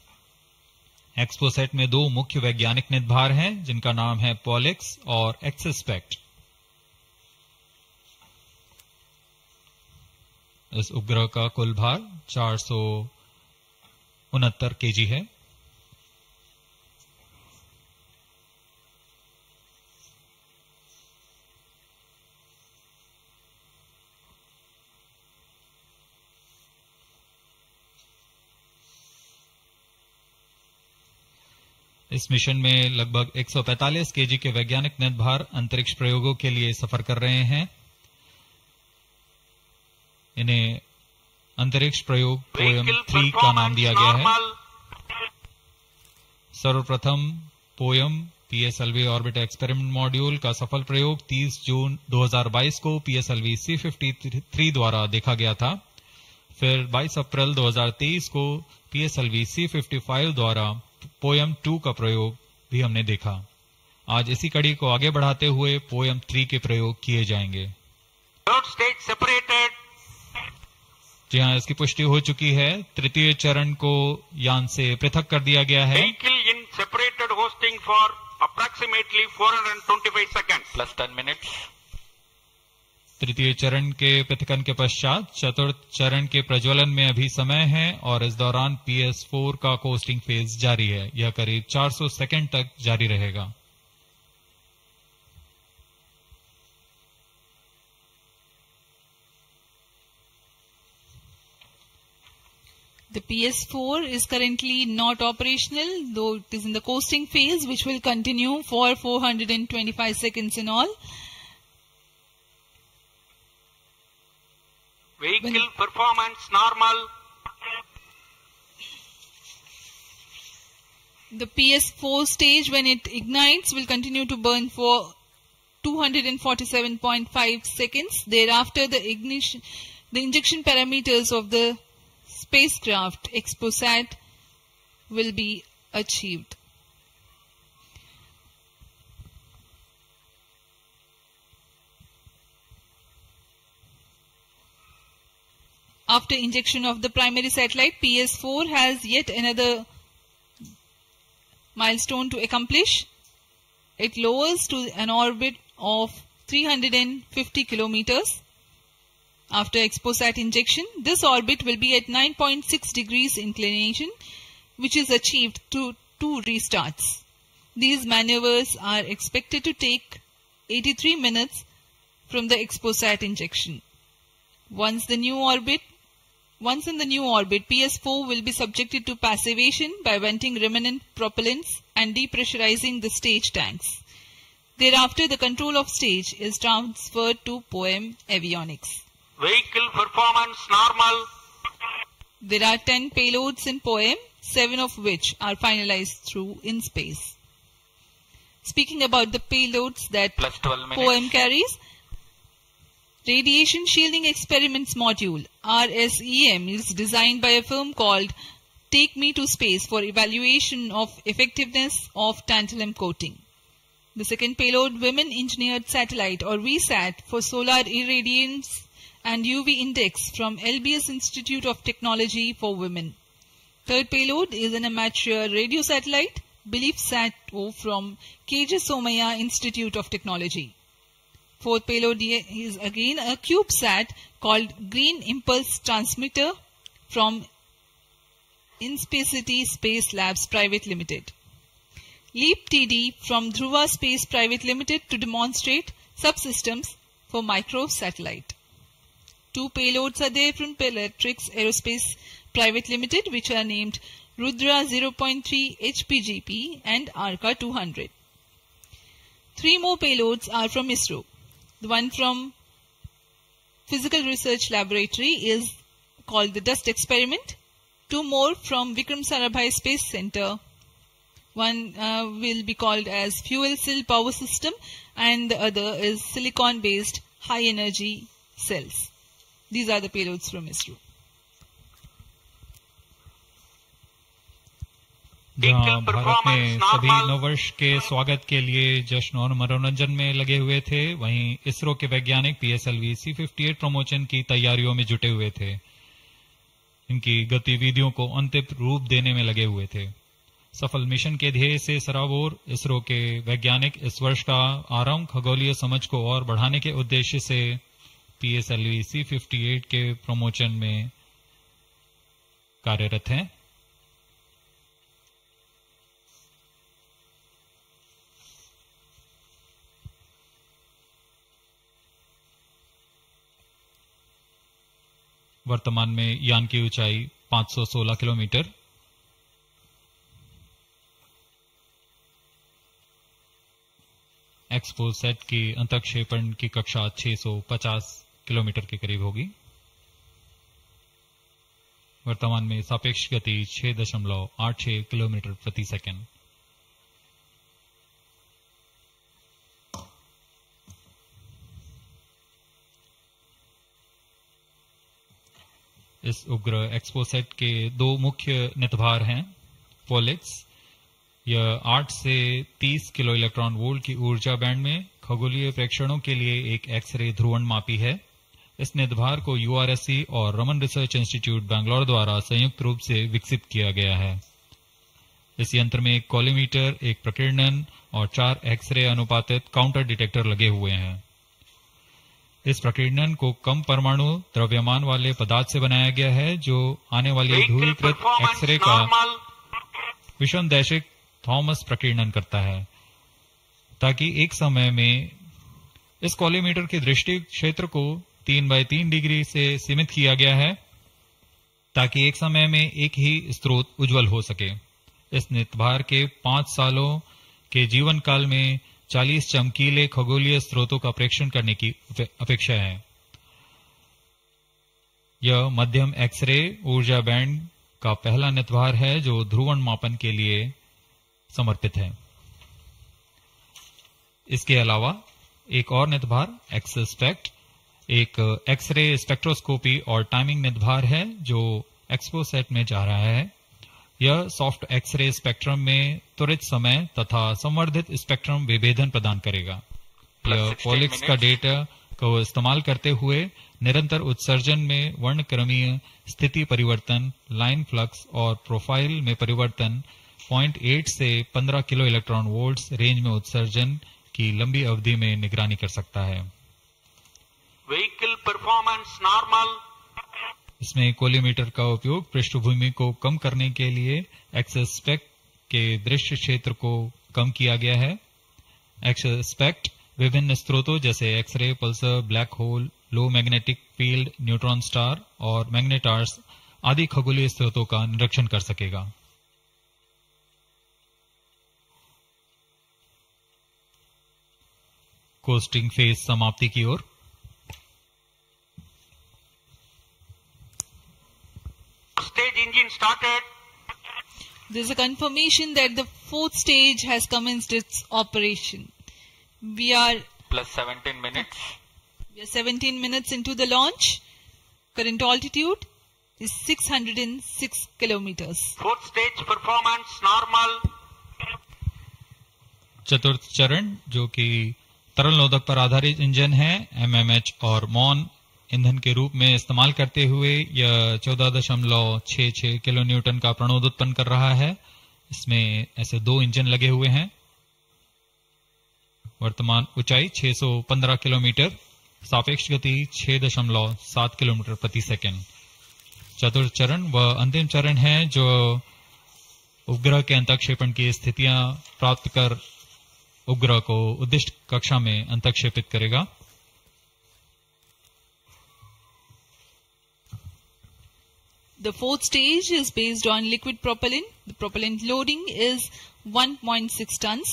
S2: एक्सपोसेट में दो मुख्य वैज्ञानिक निदभार हैं जिनका नाम है पॉलिक्स और एक्सस्पेक्ट। इस उपग्रह का कुल भार 469 केजी है। इस मिशन में लगभग 145 केजी के वैज्ञानिक निदभार अंतरिक्ष प्रयोगों के लिए सफर कर रहे हैं। इन्हें अंतरिक्ष प्रयोग पोयम 3 का नाम दिया गया है। सर्वप्रथम poem PSLV orbit experiment module का सफल प्रयोग 30 जून 2022 को PSLVC58 द्वारा देखा गया था। फिर 22 अप्रैल 2023 को PSLVC55 द्वारा पोयम 2 का प्रयोग भी हमने देखा। आज इसी कड़ी को आगे बढ़ाते हुए पोयम 3 के प्रयोग किए जाएंगे।
S3: Third stage separated.
S2: जी हाँ, इसकी पुष्टि हो चुकी है। तृतीय चरण को यान से पृथक कर दिया गया है।
S3: Vehicle in separated hosting for approximately 425 seconds.
S5: Plus 10 minutes.
S2: तृतीय चरण के पृथकन के पश्चात चतुर्थ चरण के प्रज्वलन में अभी समय है और इस दौरान PS4 का कोस्टिंग फेज जारी है। यह करीब 400 सेकंड तक जारी रहेगा।
S1: The PS4 is currently not operational, though it is in the coasting phase, which will continue for 425 seconds in all.
S3: Vehicle performance normal.
S1: The PS4 stage, when it ignites, will continue to burn for 247.5 seconds. Thereafter, the ignition The injection parameters of the spacecraft ExpoSat will be achieved. After injection of the primary satellite, PS4 has yet another milestone to accomplish. It lowers to an orbit of 350 kilometers. After ExpoSat injection, this orbit will be at 9.6 degrees inclination, which is achieved through 2 restarts. These maneuvers are expected to take 83 minutes from the ExpoSat injection. Once in the new orbit, PS4 will be subjected to passivation by venting remnant propellants and depressurizing the stage tanks. Thereafter, the control of stage is transferred to POEM avionics.
S3: Vehicle performance normal.
S1: There are 10 payloads in POEM, 7 of which are finalized through in space. Speaking about the payloads that POEM carries, Radiation Shielding Experiments Module RSEM is designed by a firm called Take Me to Space for evaluation of effectiveness of tantalum coating. The second payload, Women Engineered Satellite or VSAT for solar irradiance and UV index from LBS Institute of Technology for Women. Third payload is an amateur radio satellite, BeliefSat-O from KJ Somaya Institute of Technology. Fourth payload is again a CubeSat called Green Impulse Transmitter from Inspacity Space Labs Private Limited. LEAP TD from Dhruva Space Private Limited to demonstrate subsystems for microsatellite. 2 payloads are there from Peletrix Aerospace Private Limited, which are named Rudra 0.3 HPGP and ARCA 200. 3 more payloads are from ISRO. The one from Physical Research Laboratory is called the Dust Experiment. 2 more from Vikram Sarabhai Space Center. One will be called as Fuel Cell Power System and the other is Silicon Based High Energy Cells. These are the payloads from ISRO.
S2: जहां भारत में सभी नववर्ष के स्वागत के लिए जश्न और मनोरंजन में लगे हुए थे, वहीं इसरो के वैज्ञानिक PSLVC58 प्रमोशन की तैयारियों में जुटे हुए थे। इनकी गतिविधियों को अंतिम रूप देने में लगे हुए थे। सफल मिशन के ध्येय से सराबोर इसरो के वैज्ञानिक इस वर्ष का आरंभ खगोलीय समझ को और बढ़ाने के उद्देश्य से PSLVC58 के प्रमोशन में कार्यरत हैं। वर्तमान में यान की ऊंचाई 516 किलोमीटर, एक्सपोसैट की अंतक्षेपण की कक्षा 650 किलोमीटर के करीब होगी। वर्तमान में सापेक्ष गति 6.86 किलोमीटर प्रति सेकंड। इस उपग्रह एक्सपोसैट के 2 मुख्य नितभार हैं। पोलिक्स, यह 8 से 30 किलो इलेक्ट्रॉन वोल्ट की ऊर्जा बैंड में खगोलीय प्रेक्षणों के लिए एक एक्सरे ध्रुवणमापी है। इस नितभार को URSC और रमन रिसर्च इंस्टीट्यूट बैंगलोर द्वारा संयुक्त रूप से विकसित किया गया है। इस यंत्र में एक कॉलीमीटर, एक प्रकीर्णन और 4 एक्सरे अनुपातित काउंटर डिटेक्टर लगे हुए हैं। इस प्रकीर्णन को कम परमाणु द्रव्यमान वाले पदार्थ से बनाया गया है, जो आने वाली ध्रुवीकृत एक्सरे का विषमदैशिक थॉमस प्रकीर्णन करता है, ताकि एक समय में इस कॉलीमीटर के दृष्टि क्षेत्र को 3x3 डिग्री से सीमित किया गया है, ताकि एक समय में एक ही स्रोत उज्जवल हो सके। इस नितभार के 5 सालों के जीवन काल में 40 चमकीले खगोलीय स्रोतों का प्रेक्षण करने की अपेक्षा है। यह मध्यम एक्सरे ऊर्जा बैंड का पहला नितभार है जो ध्रुवण मापन के लिए समर्पित है। इसके अलावा एक और नितभार एक्सस्पेक्ट एक एक्सरे स्पेक्ट्रोस्कोपी और टाइमिंग निर्धार है जो एक्सपोसेट में जा रहा है। यह सॉफ्ट एक्सरे स्पेक्ट्रम में त्वरित समय तथा संवर्धित स्पेक्ट्रम विभेदन प्रदान करेगा। यह पॉलिक्स का डेटा को इस्तेमाल करते हुए निरंतर उत्सर्जन में वर्णक्रमीय स्थिति परिवर्तन, लाइन फ्लक्स और प्रोफाइल में परिवर्तन, 0.8 से 15 किलो इलेक्ट्रॉन वोल्ट्स रेंज में उत्सर्जन की लंबी अवधि में निगरानी कर सकता है।
S3: Vehicle performance normal.
S2: इसमें कोलिमीटर का उपयोग पृष्ठभूमि को कम करने के लिए एक्सेस स्पेक्ट के दृश्य क्षेत्र को कम किया गया है। एक्सेस स्पेक्ट विभिन्न स्रोतों जैसे एक्सरे, पल्सर, ब्लैक होल, लो मैग्नेटिक फील्ड, न्यूट्रॉन स्टार और मैग्नेटार्स आदि खगोलीय स्रोतों का निरीक्षण कर सकेगा। कोस्टिंग फेज समाप्ति की ओर।
S3: Stage engine started.
S1: There is a confirmation that the fourth stage has commenced its operation. We are
S5: Plus 17 minutes.
S1: 17 minutes into the launch. Current altitude is 606 kilometers.
S3: Fourth stage performance normal.
S2: चतुर्थ चरण जो कि तरल नोदक पर आधारित engine है, MMH और मॉन ईंधन के रूप में इस्तेमाल करते हुए यह 14.66 किलो न्यूटन का प्रणोद उत्पन्न कर रहा है। इसमें ऐसे 2 इंजन लगे हुए हैं। वर्तमान ऊंचाई 615 किलोमीटर, सापेक्ष गति 6.7 किलोमीटर प्रति सेकंड। चतुर्थ चरण वह अंतिम चरण है जो उपग्रह के अंतःक्षेपण की स्थितियां प्राप्त कर उपग्रह को उद्दिष्ट कक्षा में अंतःक्षेपित करेगा।
S1: The fourth stage is based on liquid propellant. The propellant loading is 1.6 tons.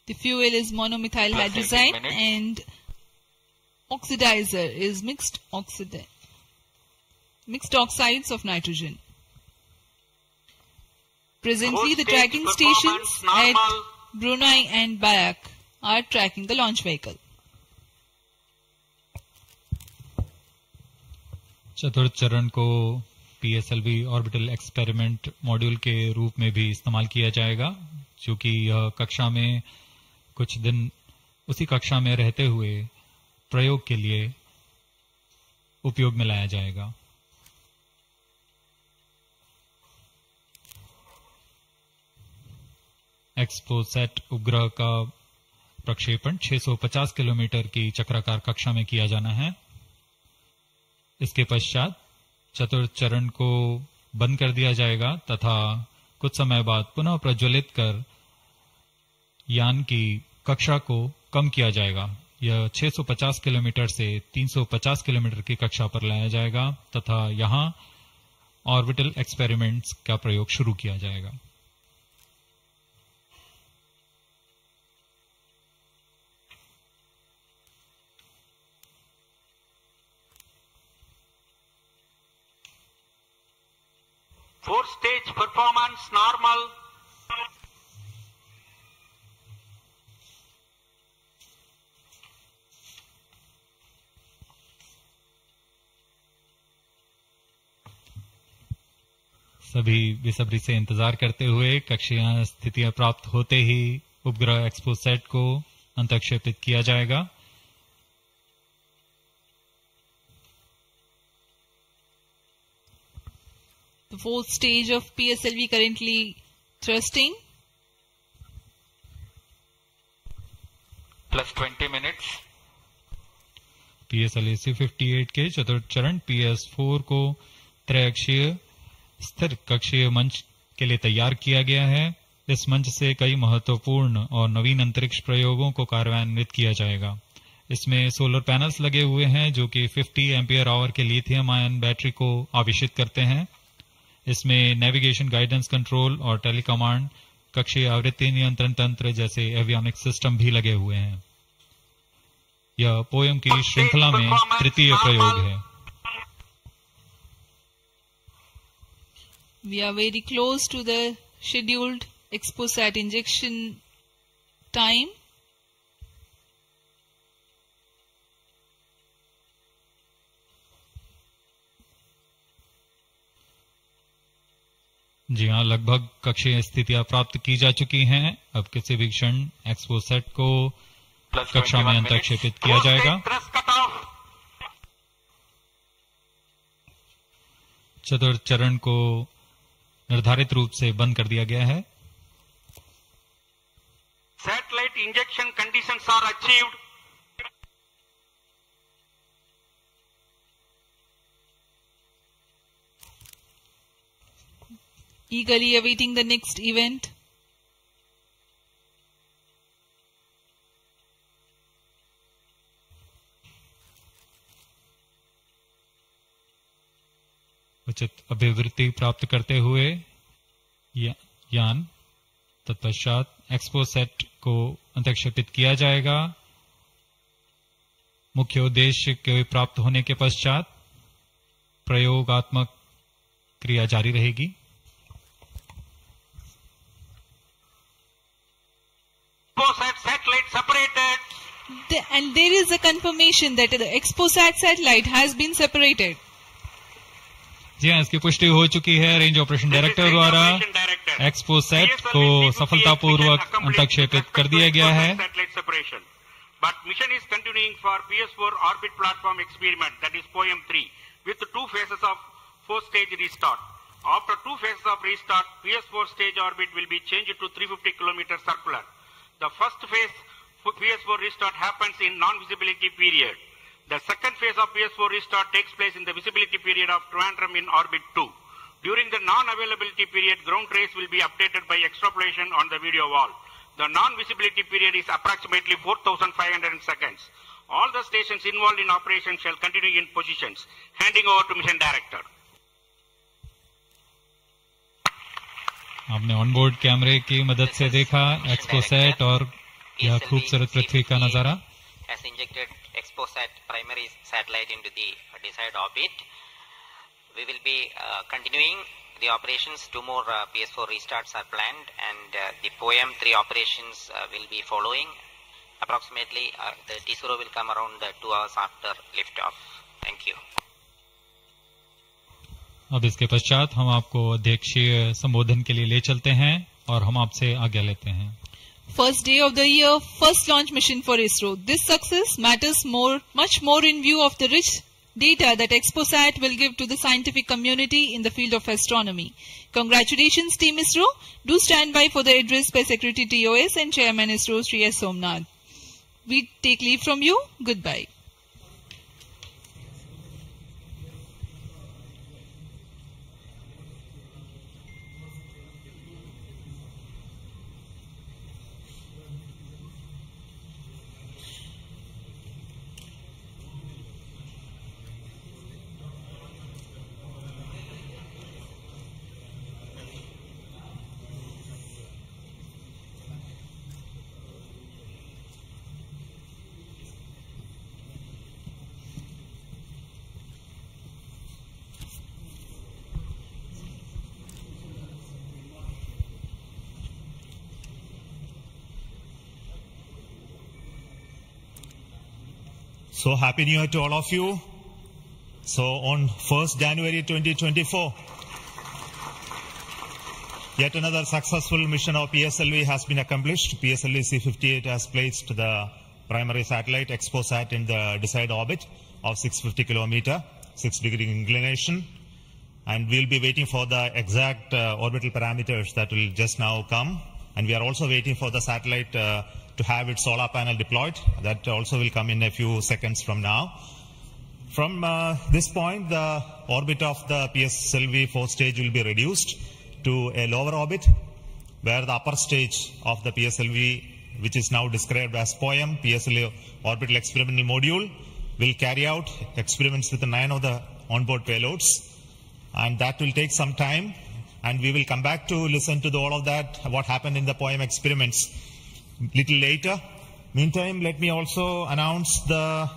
S1: The fuel is monomethyl hydrazine and oxidizer is mixed oxides of nitrogen. Presently, the tracking stations at Brunei and Bayak are tracking the launch vehicle.
S2: चतुर्थ चरण को PSLV orbital experiment module के रूप में भी इस्तेमाल किया जाएगा, जो कि यह कक्षा में कुछ दिन उसी कक्षा में रहते हुए प्रयोग के लिए उपयोग में लाया जाएगा। एक्सपोसेट उपग्रह का प्रक्षेपण 650 किलोमीटर की चक्राकार कक्षा में किया जाना है। इसके पश्चात चतुर्थ चरण को बंद कर दिया जाएगा तथा कुछ समय बाद पुनः प्रज्वलित कर यान की कक्षा को कम किया जाएगा। यह 650 किलोमीटर से 350 किलोमीटर की कक्षा पर लाया जाएगा तथा यहां ऑर्बिटल एक्सपेरिमेंट्स का प्रयोग शुरू किया जाएगा।
S3: Fourth stage performance normal.
S2: सभी बेसब्री से इंतजार करते हुए कक्षीय स्थितियां प्राप्त होते ही उपग्रह एक्सपोसेट को अंतःक्षेपित किया जाएगा।
S1: The fourth stage of PSLV currently thrusting.
S5: Plus 20 minutes.
S2: PSLVC58 के चतुर्थ चरण PS4 को त्रैअक्षीय स्थिर कक्षीय मंच के लिए तैयार किया गया है। इस मंच से कई महत्वपूर्ण और नवीन अंतरिक्ष प्रयोगों को कार्यान्वित किया जाएगा। इसमें सोलर पैनल्स लगे हुए हैं जो कि 50 एम्पियर आवर के लिथियम आयन बैटरी को आवेशित करते हैं। इसमें नेविगेशन, गाइडेंस, कंट्रोल और टेलीकमांड, कक्षीय आवृत्ति नियंत्रण तंत्र जैसे एवियोनिक सिस्टम भी लगे हुए हैं। यह पोयम की श्रृंखला में तृतीय प्रयोग है।
S1: We are very close to the scheduled exposat injection time.
S2: जी हाँ, लगभग कक्षीय स्थितियां प्राप्त की जा चुकी हैं। अब किसी भी क्षण एक्सपोसेट को कक्षा में अंतरक्षेपित किया जाएगा। चतुर्थ चरण को निर्धारित रूप से बंद कर दिया गया है।
S3: Satellite injection conditions are achieved.
S1: Eagerly awaiting the next event.
S2: उचित अभिवृत्ति प्राप्त करते हुए यान तत्पश्चात एक्सपोसेट को अंतरक्षेपित किया जाएगा। मुख्य उद्देश्य के प्राप्त होने के पश्चात प्रयोगात्मक क्रिया जारी रहेगी।
S3: Satellite separated.
S1: And there is a confirmation that the Exposat satellite has been separated.
S2: जी हाँ, इसकी पुष्टि हो चुकी है। रेंज ऑपरेशन डायरेक्टर द्वारा एक्सपोसेट को सफलतापूर्वक अंतरक्षेपित कर दिया गया है।
S3: But mission is continuing for PS4 orbit platform experiment, that is POEM 3, with 2 phases of 4-stage restart. After 2 phases of restart, PS4 stage orbit will be changed to 350 km circular. The first phase PS4 restart happens in non-visibility period. The second phase of PS4 restart takes place in the visibility period of Trivandrum in orbit 2. During the non-availability period, ground trace will be updated by extrapolation on the video wall. The non-visibility period is approximately 4,500 seconds. All the stations involved in operation shall continue in positions. Handing over to mission director.
S2: आपने onboard कैमरे की मदद से देखा XPoSat और यह खूबसूरत पृथ्वी का नजारा।
S6: Has injected Exposat primary satellite into the desired orbit. We will be continuing the operations. 2 more PS4 restarts are planned, and the POEM 3 operations will be following. Approximately the T0 will come around 2 hours after liftoff. Thank you.
S2: अब इसके पश्चात हम आपको अध्यक्षीय संबोधन के लिए ले चलते हैं और हम आपसे आज्ञा लेते हैं।
S1: First day of the year, first launch mission for ISRO. This success matters much more in view of the rich data that Exposat will give to the scientific community in the field of astronomy. Congratulations, Team ISRO. Do stand by for the address by Secretary TOS and Chairman ISRO, Sri S. Somnath. We take leave from you. Goodbye.
S7: So happy New Year to all of you. So on 1st January 2024, yet another successful mission of PSLV has been accomplished. PSLVC58 has placed the primary satellite Exposat in the desired orbit of 650 kilometer, 6-degree inclination, and we'll be waiting for the exact orbital parameters that will just now come. And we are also waiting for the satellite to have its solar panel deployed. That also will come in a few seconds from now. From this point, the orbit of the PSLV 4 stage will be reduced to a lower orbit, where the upper stage of the PSLV, which is now described as POEM, PSLV Orbital Experimental Module, will carry out experiments with 9 of the onboard payloads. And that will take some time, and we will come back to listen to all of that, what happened in the POEM experiments little later. Meantime, let me also announce the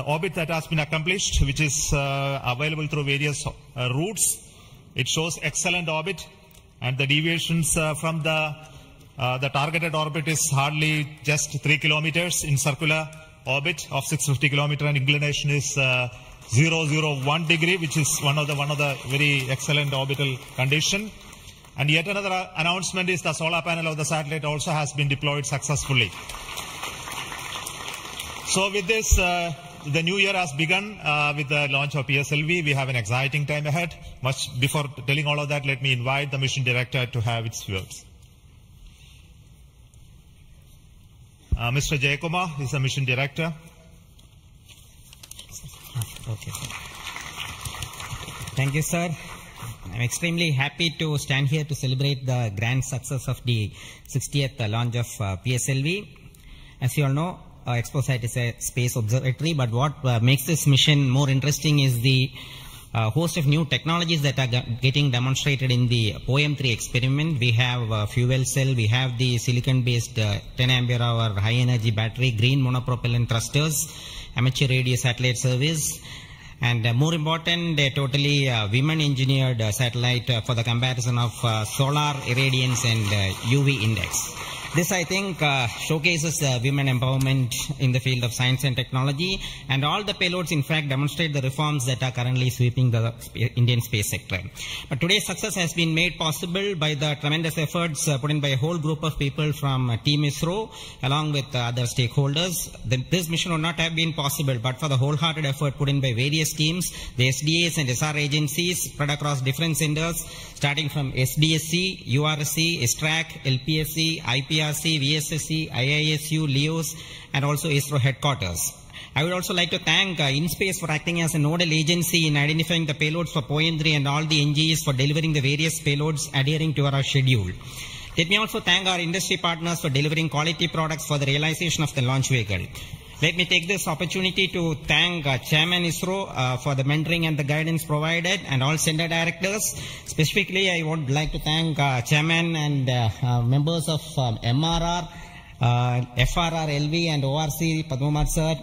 S7: orbit that has been accomplished, which is available through various routes. It shows excellent orbit, and the deviations from the targeted orbit is hardly just 3 kilometers in circular, orbit of 650 kilometer, and inclination is 001 degree, which is one of the very excellent orbital condition. And yet another announcement is the solar panel of the satellite also has been deployed successfully. So with this, the new year has begun with the launch of PSLV. We have an exciting time ahead. Much before telling all of that, let me invite the mission director to have its words. Mr. Jayakumar is the mission director.
S8: Okay. Thank you, sir. I'm extremely happy to stand here to celebrate the grand success of the 60th launch of PSLV. As you all know, ExpoSat is a space observatory, but what makes this mission more interesting is the host of new technologies that are getting demonstrated in the POEM-3 experiment. We have fuel cell, we have the silicon-based 10 ampere hour high energy battery, green monopropellant thrusters, amateur radio satellite service, and more important, a totally women-engineered satellite for the comparison of solar irradiance and UV index. This, I think, showcases women empowerment in the field of science and technology, and all the payloads, in fact, demonstrate the reforms that are currently sweeping the Indian space sector. But today's success has been made possible by the tremendous efforts put in by a whole group of people from Team ISRO, along with other stakeholders. This mission would not have been possible but for the wholehearted effort put in by various teams, the SDAs and SR agencies spread across different centers, starting from SDSC, URSC, STRAC, LPSC, IPRC, VSSC, IISU, LEOS, and also ISRO headquarters. I would also like to thank InSpace for acting as a nodal agency in identifying the payloads for POEM-3 and all the NGEs for delivering the various payloads adhering to our schedule. Let me also thank our industry partners for delivering quality products for the realization of the launch vehicle. Let me take this opportunity to thank Chairman ISRO for the mentoring and the guidance provided, and all center directors. Specifically, I would like to thank Chairman and members of MRR, FRR, LV, and ORC, Padmamar sir,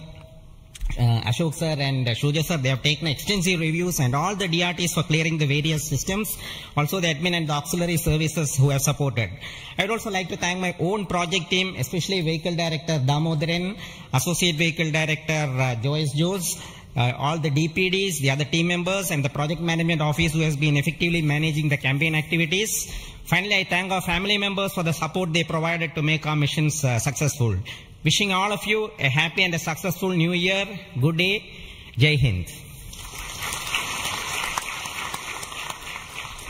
S8: Ashok sir and Shuja sir. They have taken extensive reviews, and all the DRTs for clearing the various systems, also the admin and the auxiliary services who have supported. I would also like to thank my own project team, especially Vehicle Director Damodaran, Associate Vehicle Director Joyce Jose, all the DPDs, the other team members, and the Project Management Office who has been effectively managing the campaign activities. Finally, I thank our family members for the support they provided to make our missions successful. Wishing all of you a happy and a successful new year. Good day. Jai Hind.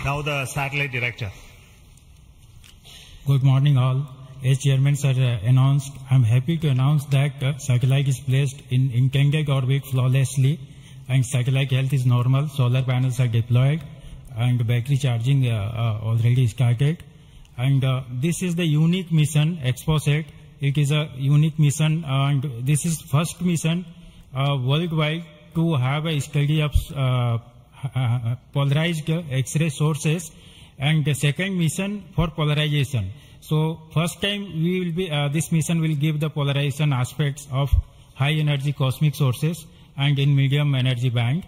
S7: Now the satellite director.
S9: Good morning all. As Chairman sir announced, I am happy to announce that satellite is placed in intended orbit flawlessly, and satellite health is normal. Solar panels are deployed and battery charging already started. And this is the unique mission, ExpoSat. It is a unique mission, and this is first mission worldwide to have a study of polarized X-ray sources, and the second mission for polarization. So first time we will be this mission will give the polarization aspects of high energy cosmic sources and in medium energy band,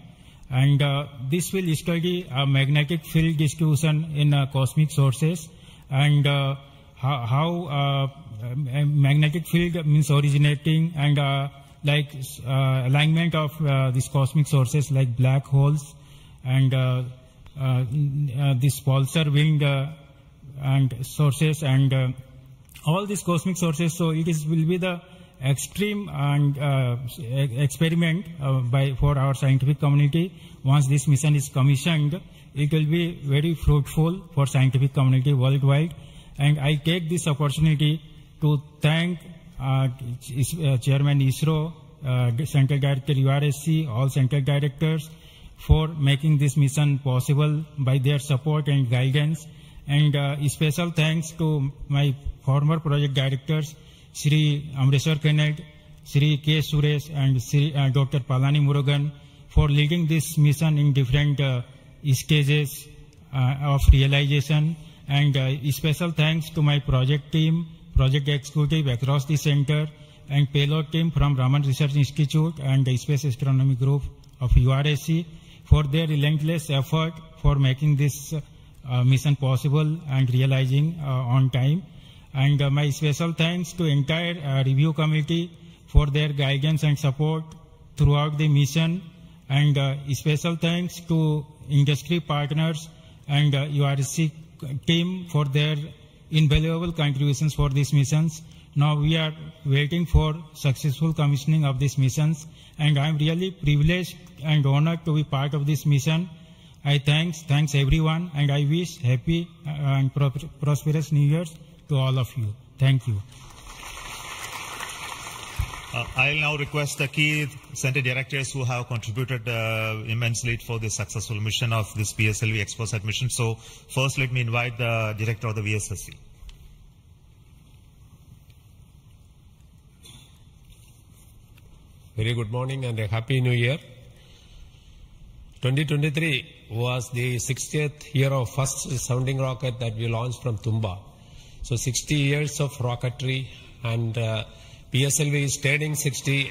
S9: and this will study magnetic field distribution in cosmic sources, and how magnetic field means originating, and alignment of these cosmic sources like black holes and this pulsar wind and sources, and all these cosmic sources. So it will be the extreme and experiment for our scientific community. Once this mission is commissioned, it will be very fruitful for scientific community worldwide. And I take this opportunity to thank Chairman ISRO, Central Director URSC, all Central Directors for making this mission possible by their support and guidance. And special thanks to my former project directors, Shri Amreshwar Kennedy, Shri K. Suresh, and Shri Dr. Palani Murugan for leading this mission in different stages of realization. And special thanks to my project team, project executive across the center, and payload team from Raman Research Institute and the Space Astronomy Group of URSC for their relentless effort for making this mission possible and realizing on time. And my special thanks to entire review committee for their guidance and support throughout the mission, and special thanks to industry partners and URC team for their invaluable contributions for these missions. Now we are waiting for successful commissioning of these missions, and I am really privileged and honored to be part of this mission. I thanks everyone, and I wish happy and prosperous New Year's to all of you. Thank you.
S7: I'll now request the key center directors who have contributed immensely for the successful mission of this PSLV EXPOSAT mission. So first let me invite the director of the VSSC.
S10: Very good morning and a happy new year. 2023 was the 60th year of first sounding rocket that we launched from Tumba. So 60 years of rocketry, and PSLV is turning 60.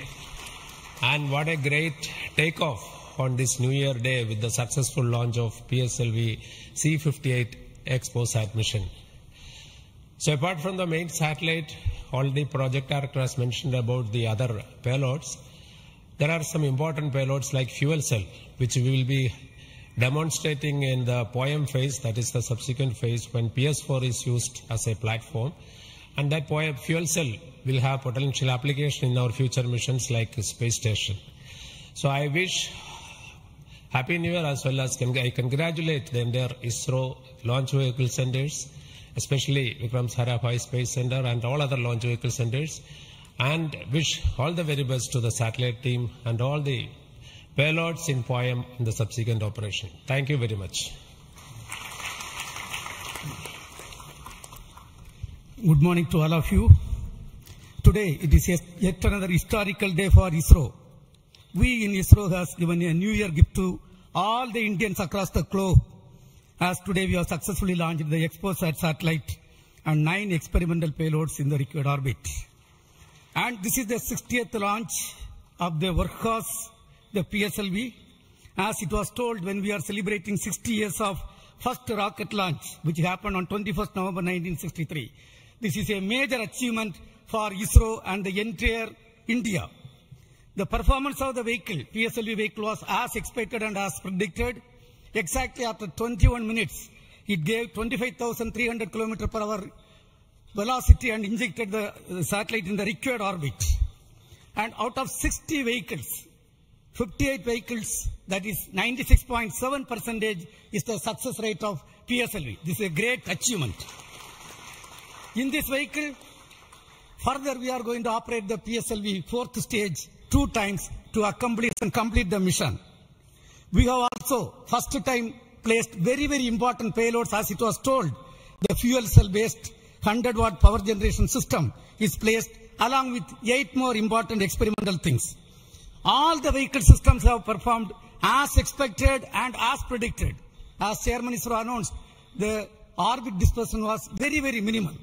S10: And what a great takeoff on this New Year day with the successful launch of PSLV C58 EXPOSAT mission. So apart from the main satellite, already project director has mentioned about the other payloads. There are some important payloads like fuel cell, which we will be demonstrating in the POEM phase, that is the subsequent phase when PS4 is used as a platform. And that fuel cell will have potential application in our future missions like space station. So I wish Happy New Year, as well as I congratulate the entire ISRO launch vehicle centers, especially Vikram Sarabhai Space Center and all other launch vehicle centers, and wish all the very best to the satellite team and all the payloads in POEM in the subsequent operation. Thank you very much.
S11: Good morning to all of you. Today it is yet another historical day for ISRO. We in ISRO has given a New Year gift to all the Indians across the globe, as today we have successfully launched the EXPOSAT satellite and 9 experimental payloads in the required orbit. And this is the 60th launch of the workhorse, the PSLV. As it was told, when we are celebrating 60 years of first rocket launch, which happened on 21st November 1963. This is a major achievement for ISRO and the entire India. The performance of the vehicle, PSLV vehicle, was as expected and as predicted. Exactly after 21 minutes, it gave 25,300 km/h velocity and injected the satellite in the required orbit. And out of 60 vehicles, 58 vehicles, that is 96.7% is the success rate of PSLV. This is a great achievement. In this vehicle, further we are going to operate the PSLV 4th stage 2 times to accomplish and complete the mission. We have also first time placed very, very important payloads, as it was told. The fuel cell based 100-watt power generation system is placed along with 8 more important experimental things. All the vehicle systems have performed as expected and as predicted. As Chairman ISRO announced, the orbit dispersion was very, very minimal.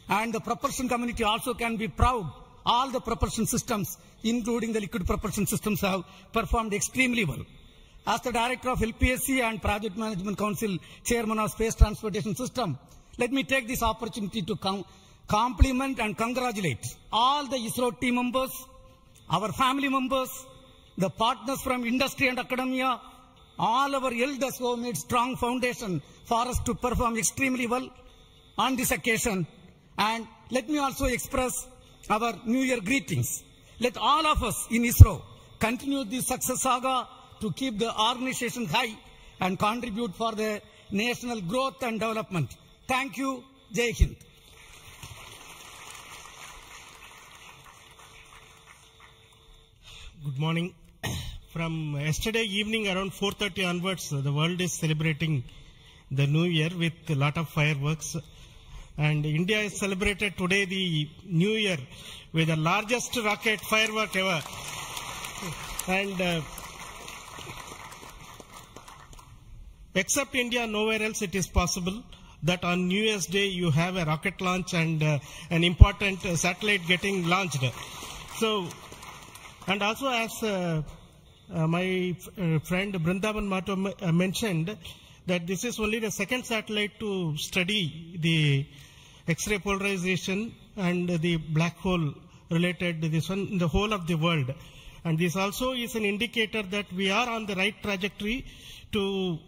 S11: And the propulsion community also can be proud. All the propulsion systems, including the liquid propulsion systems, have performed extremely well. As the Director of LPSC and Project Management Council, Chairman of Space Transportation System, let me take this opportunity to compliment and congratulate all the ISRO team members, our family members, the partners from industry and academia, all our elders who have made strong foundation for us to perform extremely well on this occasion. And let me also express our New Year greetings. Let all of us in ISRO continue this success saga to keep the organization high and contribute for the national growth and development. Thank you. Jai Hind.
S12: Good morning. From yesterday evening around 4:30 onwards, the world is celebrating the New Year with a lot of fireworks. And India has celebrated today the New Year with the largest rocket firework ever. And except India, nowhere else it is possible that on New Year's Day you have a rocket launch and an important satellite getting launched. So, and also as my friend Brindavan Mato mentioned, that this is only the second satellite to study the X-ray polarization and the black hole related to this one in the whole of the world. And this also is an indicator that we are on the right trajectory to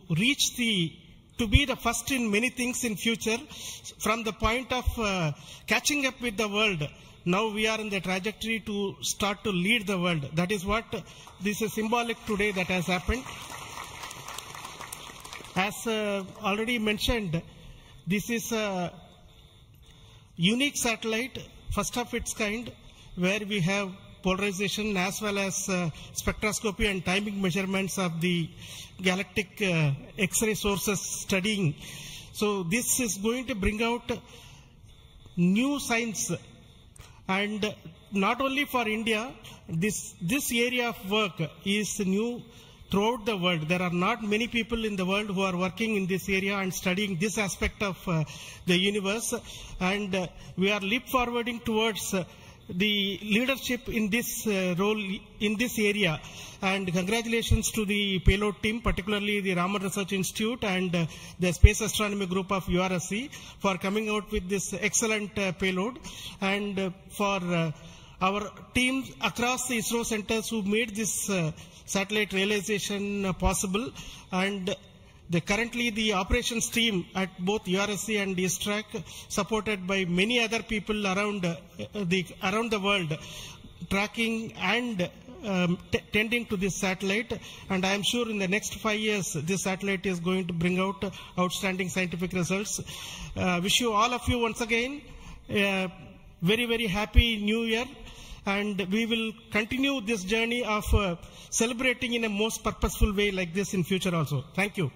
S12: to be the first in many things in future. From the point of catching up with the world, now we are in the trajectory to start to lead the world. That is what this is symbolic today that has happened. As already mentioned, this is a unique satellite, first of its kind, where we have polarization as well as spectroscopy and timing measurements of the galactic X-ray sources studying. So this is going to bring out new science, and not only for India, this area of work is new throughout the world. There are not many people in the world who are working in this area and studying this aspect of the universe, and we are leap forwarding towards the leadership in this role in this area. And congratulations to the payload team, particularly the Raman Research Institute and the Space Astronomy Group of URSC for coming out with this excellent payload, and for our teams across the ISRO centers who made this satellite realization possible. And currently the operations team at both URSC and ISTRAC, supported by many other people around the world, tracking and tending to this satellite. And I am sure in the next 5 years this satellite is going to bring out outstanding scientific results. Wish you, all of you, once again a very, very happy New Year, and we will continue this journey of celebrating in a most purposeful way like this in future also. Thank you.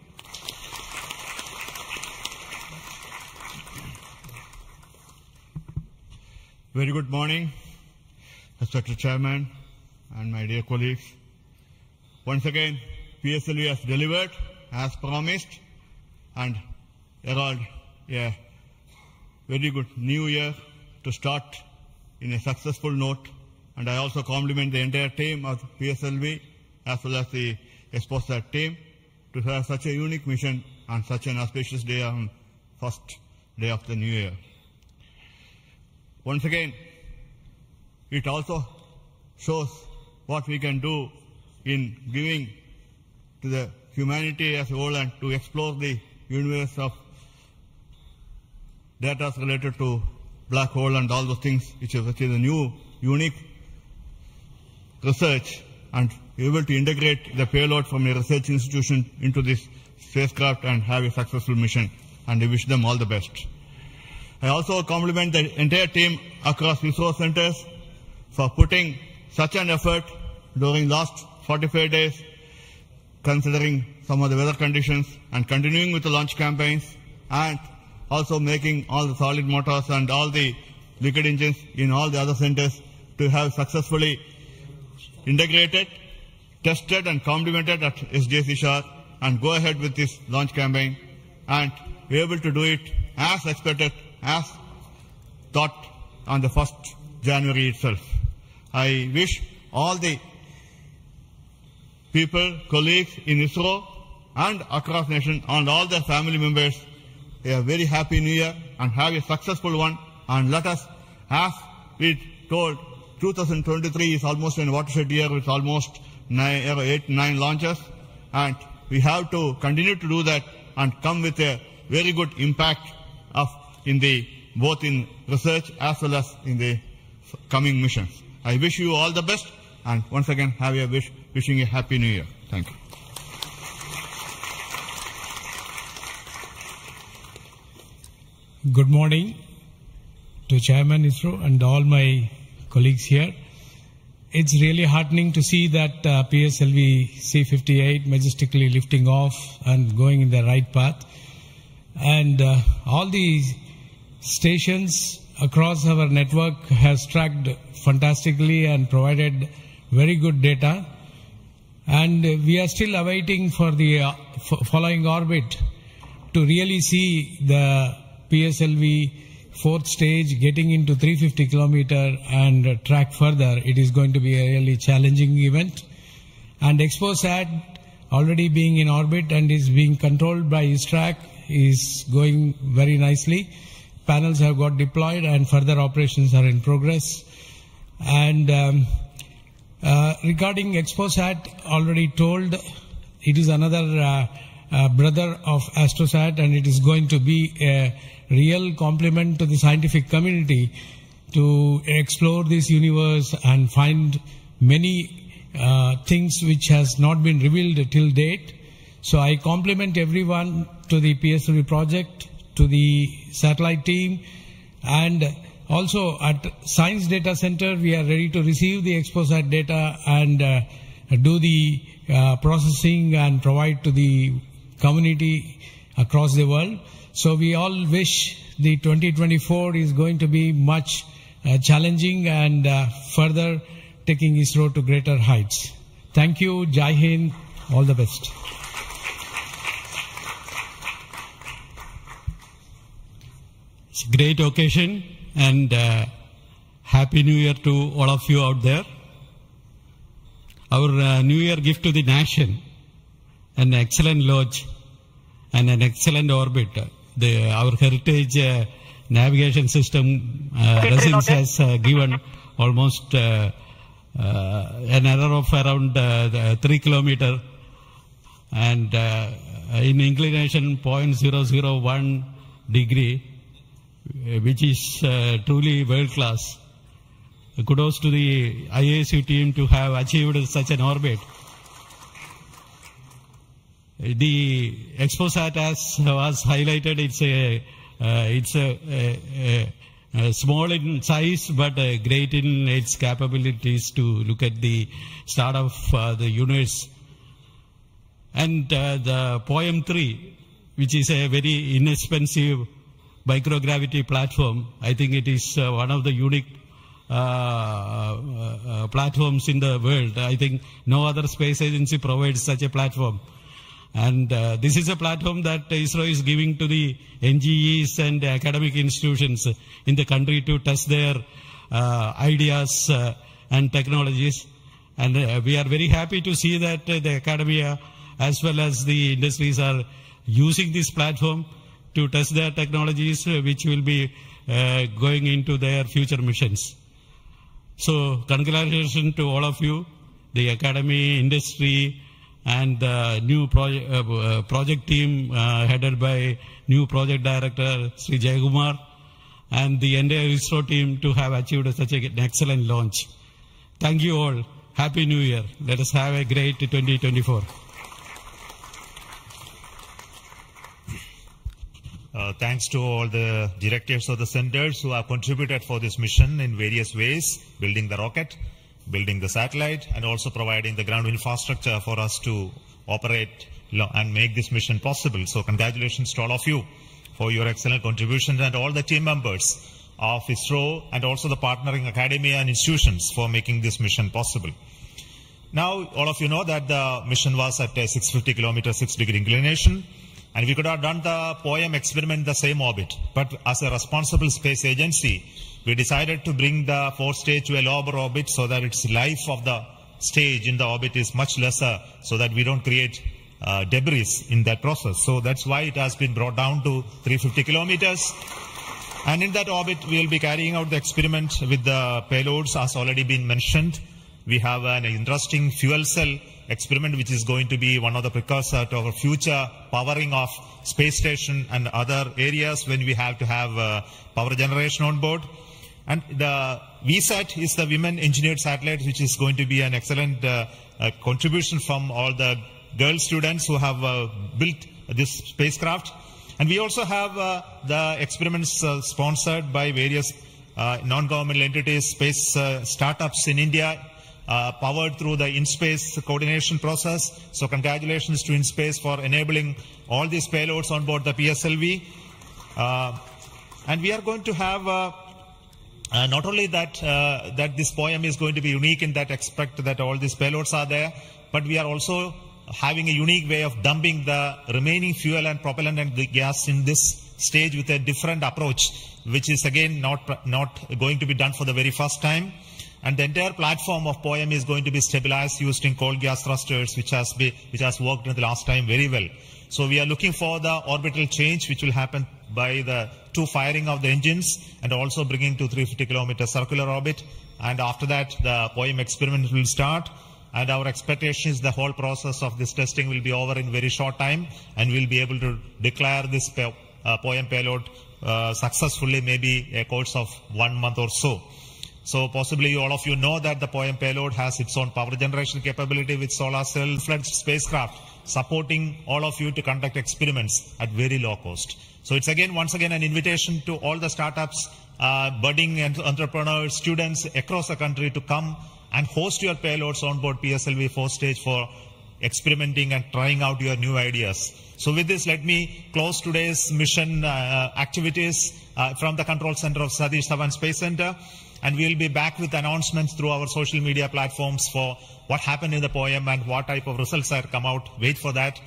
S13: Very good morning, Respected Chairman and my dear colleagues. Once again, PSLV has delivered as promised and herald a very good new year to start in a successful note. And I also compliment the entire team of PSLV as well as the ExpoSat team to have such a unique mission on such an auspicious day on first day of the new year. Once again, it also shows what we can do in giving to the humanity as a whole and to explore the universe of data related to black hole and all those things, which is a new, unique research, and able to integrate the payload from a research institution into this spacecraft and have a successful mission. And I wish them all the best. I also compliment the entire team across ISRO centers for putting such an effort during last 45 days, considering some of the weather conditions, and continuing with the launch campaigns, and also making all the solid motors and all the liquid engines in all the other centers to have successfully integrated, tested and complemented at SJC and go ahead with this launch campaign and be able to do it as expected, as thought on the 1st January itself. I wish all the people, colleagues in ISRO and across nation and all their family members a very happy new year and have a successful one. And let us, as we told, 2023 is almost a watershed year with almost 8-9 launches, and we have to continue to do that and come with a very good impact of both in research as well as in the coming missions. I wish you all the best, and once again wishing a happy new year. Thank you.
S14: Good morning to Chairman ISRO and all my colleagues here. It's really heartening to see that PSLV-C58 majestically lifting off and going in the right path. And all the stations across our network has tracked fantastically and provided very good data. And we are still awaiting for the following orbit to really see the PSLV fourth stage getting into 350 kilometer and track further. It is going to be a really challenging event. And ExpoSat, already being in orbit and is being controlled by ISTRAC, is going very nicely. Panels have got deployed and further operations are in progress. And regarding ExpoSat, already told, it is another brother of AstroSat, and it is going to be a real compliment to the scientific community to explore this universe and find many things which has not been revealed till date. So I compliment everyone to the PSLV project, to the satellite team, and also at Science Data Center we are ready to receive the ExpoSat data and do the processing and provide to the community across the world. So we all wish the 2024 is going to be much challenging and further taking ISRO to greater heights. Thank you. Jai Hind. All the best.
S15: It's a great occasion, and Happy New Year to all of you out there. Our New Year gift to the nation, an excellent launch and an excellent orbit. Our heritage navigation system Resins has given almost an error of around 3 kilometers and in inclination 0.001 degree, which is truly world class. Kudos to the IASU team to have achieved such an orbit. The ExpoSat, as was highlighted, it's a small in size but great in its capabilities to look at the start of the universe. And the POEM-3, which is a very inexpensive microgravity platform, I think it is one of the unique platforms in the world. I think no other space agency provides such a platform. And this is a platform that ISRO is giving to the NGEs and academic institutions in the country to test their ideas and technologies. And we are very happy to see that the academia as well as the industries are using this platform to test their technologies, which will be going into their future missions. So congratulations to all of you, the academy, industry, and the new project team headed by new project director Sri Jayakumar, and the entire ISRO team to have achieved such an excellent launch. Thank you all. Happy New Year. Let us have a great 2024.
S7: Thanks to all the directors of the centers who have contributed for this mission in various ways, building the rocket, building the satellite, and also providing the ground infrastructure for us to operate and make this mission possible. So congratulations to all of you for your excellent contributions, and all the team members of ISRO and also the partnering academia and institutions for making this mission possible. Now, all of you know that the mission was at a 650 kilometer 6 degree inclination, and we could have done the POEM experiment in the same orbit. But as a responsible space agency, we decided to bring the fourth stage to a lower orbit so that its life of the stage in the orbit is much lesser, so that we don't create debris in that process. So that's why it has been brought down to 350 kilometers. And in that orbit, we will be carrying out the experiment with the payloads, as already been mentioned. We have an interesting fuel cell experiment, which is going to be one of the precursors to our future powering of space station and other areas when we have to have power generation on board. And the VSAT is the Women Engineered Satellite, which is going to be an excellent contribution from all the girl students who have built this spacecraft. And we also have the experiments sponsored by various non-governmental entities, space startups in India, powered through the InSpace coordination process. So congratulations to InSpace for enabling all these payloads on board the PSLV. And we are going to have not only that that this POEM is going to be unique in that aspect that all these payloads are there, but we are also having a unique way of dumping the remaining fuel and propellant and the gas in this stage with a different approach, which is again not going to be done for the very first time. And the entire platform of POEM is going to be stabilized using cold gas thrusters, which has worked in the last time very well. So we are looking for the orbital change, which will happen by the two firing of the engines and also bringing to 350 kilometer circular orbit. and after that the POEM experiment will start. And our expectation is the whole process of this testing will be over in very short time, and we'll be able to declare this POEM payload successfully, maybe a course of 1 month or so. So possibly all of you know that the POEM payload has its own power generation capability with solar cell-fledged spacecraft, supporting all of you to conduct experiments at very low cost. So it's once again an invitation to all the startups, budding entrepreneurs, students across the country to come and host your payloads on board PSLV 4 stage for experimenting and trying out your new ideas. So with this, let me close today's mission activities from the control center of Satish Dhawan Space Center. And we'll be back with announcements through our social media platforms for what happened in the POEM and what type of results have come out. Wait for that.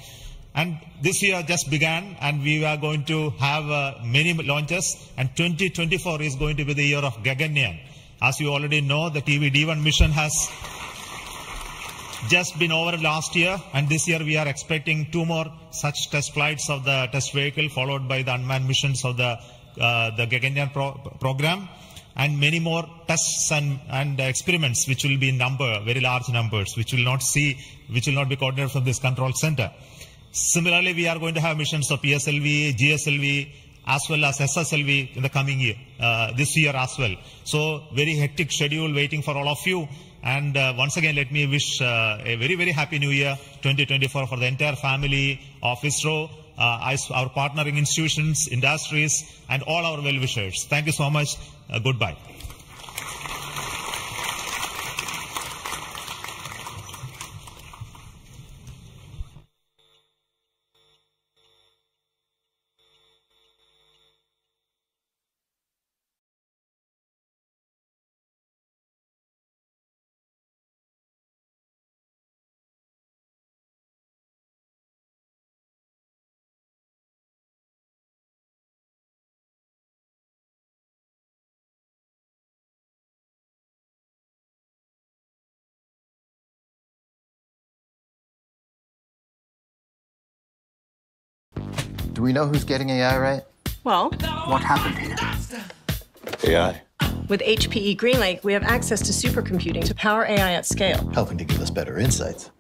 S7: And this year just began, and we are going to have many launches, and 2024 is going to be the year of Gaganyaan. As you already know, the TV-D1 mission has just been over last year, and this year we are expecting 2 more such test flights of the test vehicle, followed by the unmanned missions of the Gaganyaan program, and many more tests and experiments, which will be in very large numbers, which will not be coordinated from this control center. Similarly, we are going to have missions of PSLV, GSLV, as well as SSLV in the coming year, this year as well. So very hectic schedule waiting for all of you. And once again, let me wish a very, very happy new year 2024 for the entire family of ISRO, our partnering institutions, industries, and all our well-wishers. Thank you so much. Goodbye.
S16: Do we know who's getting AI right?
S17: Well,
S16: what happened here? AI.
S17: With HPE GreenLake, we have access to supercomputing to power AI at scale,
S16: helping to give us better insights.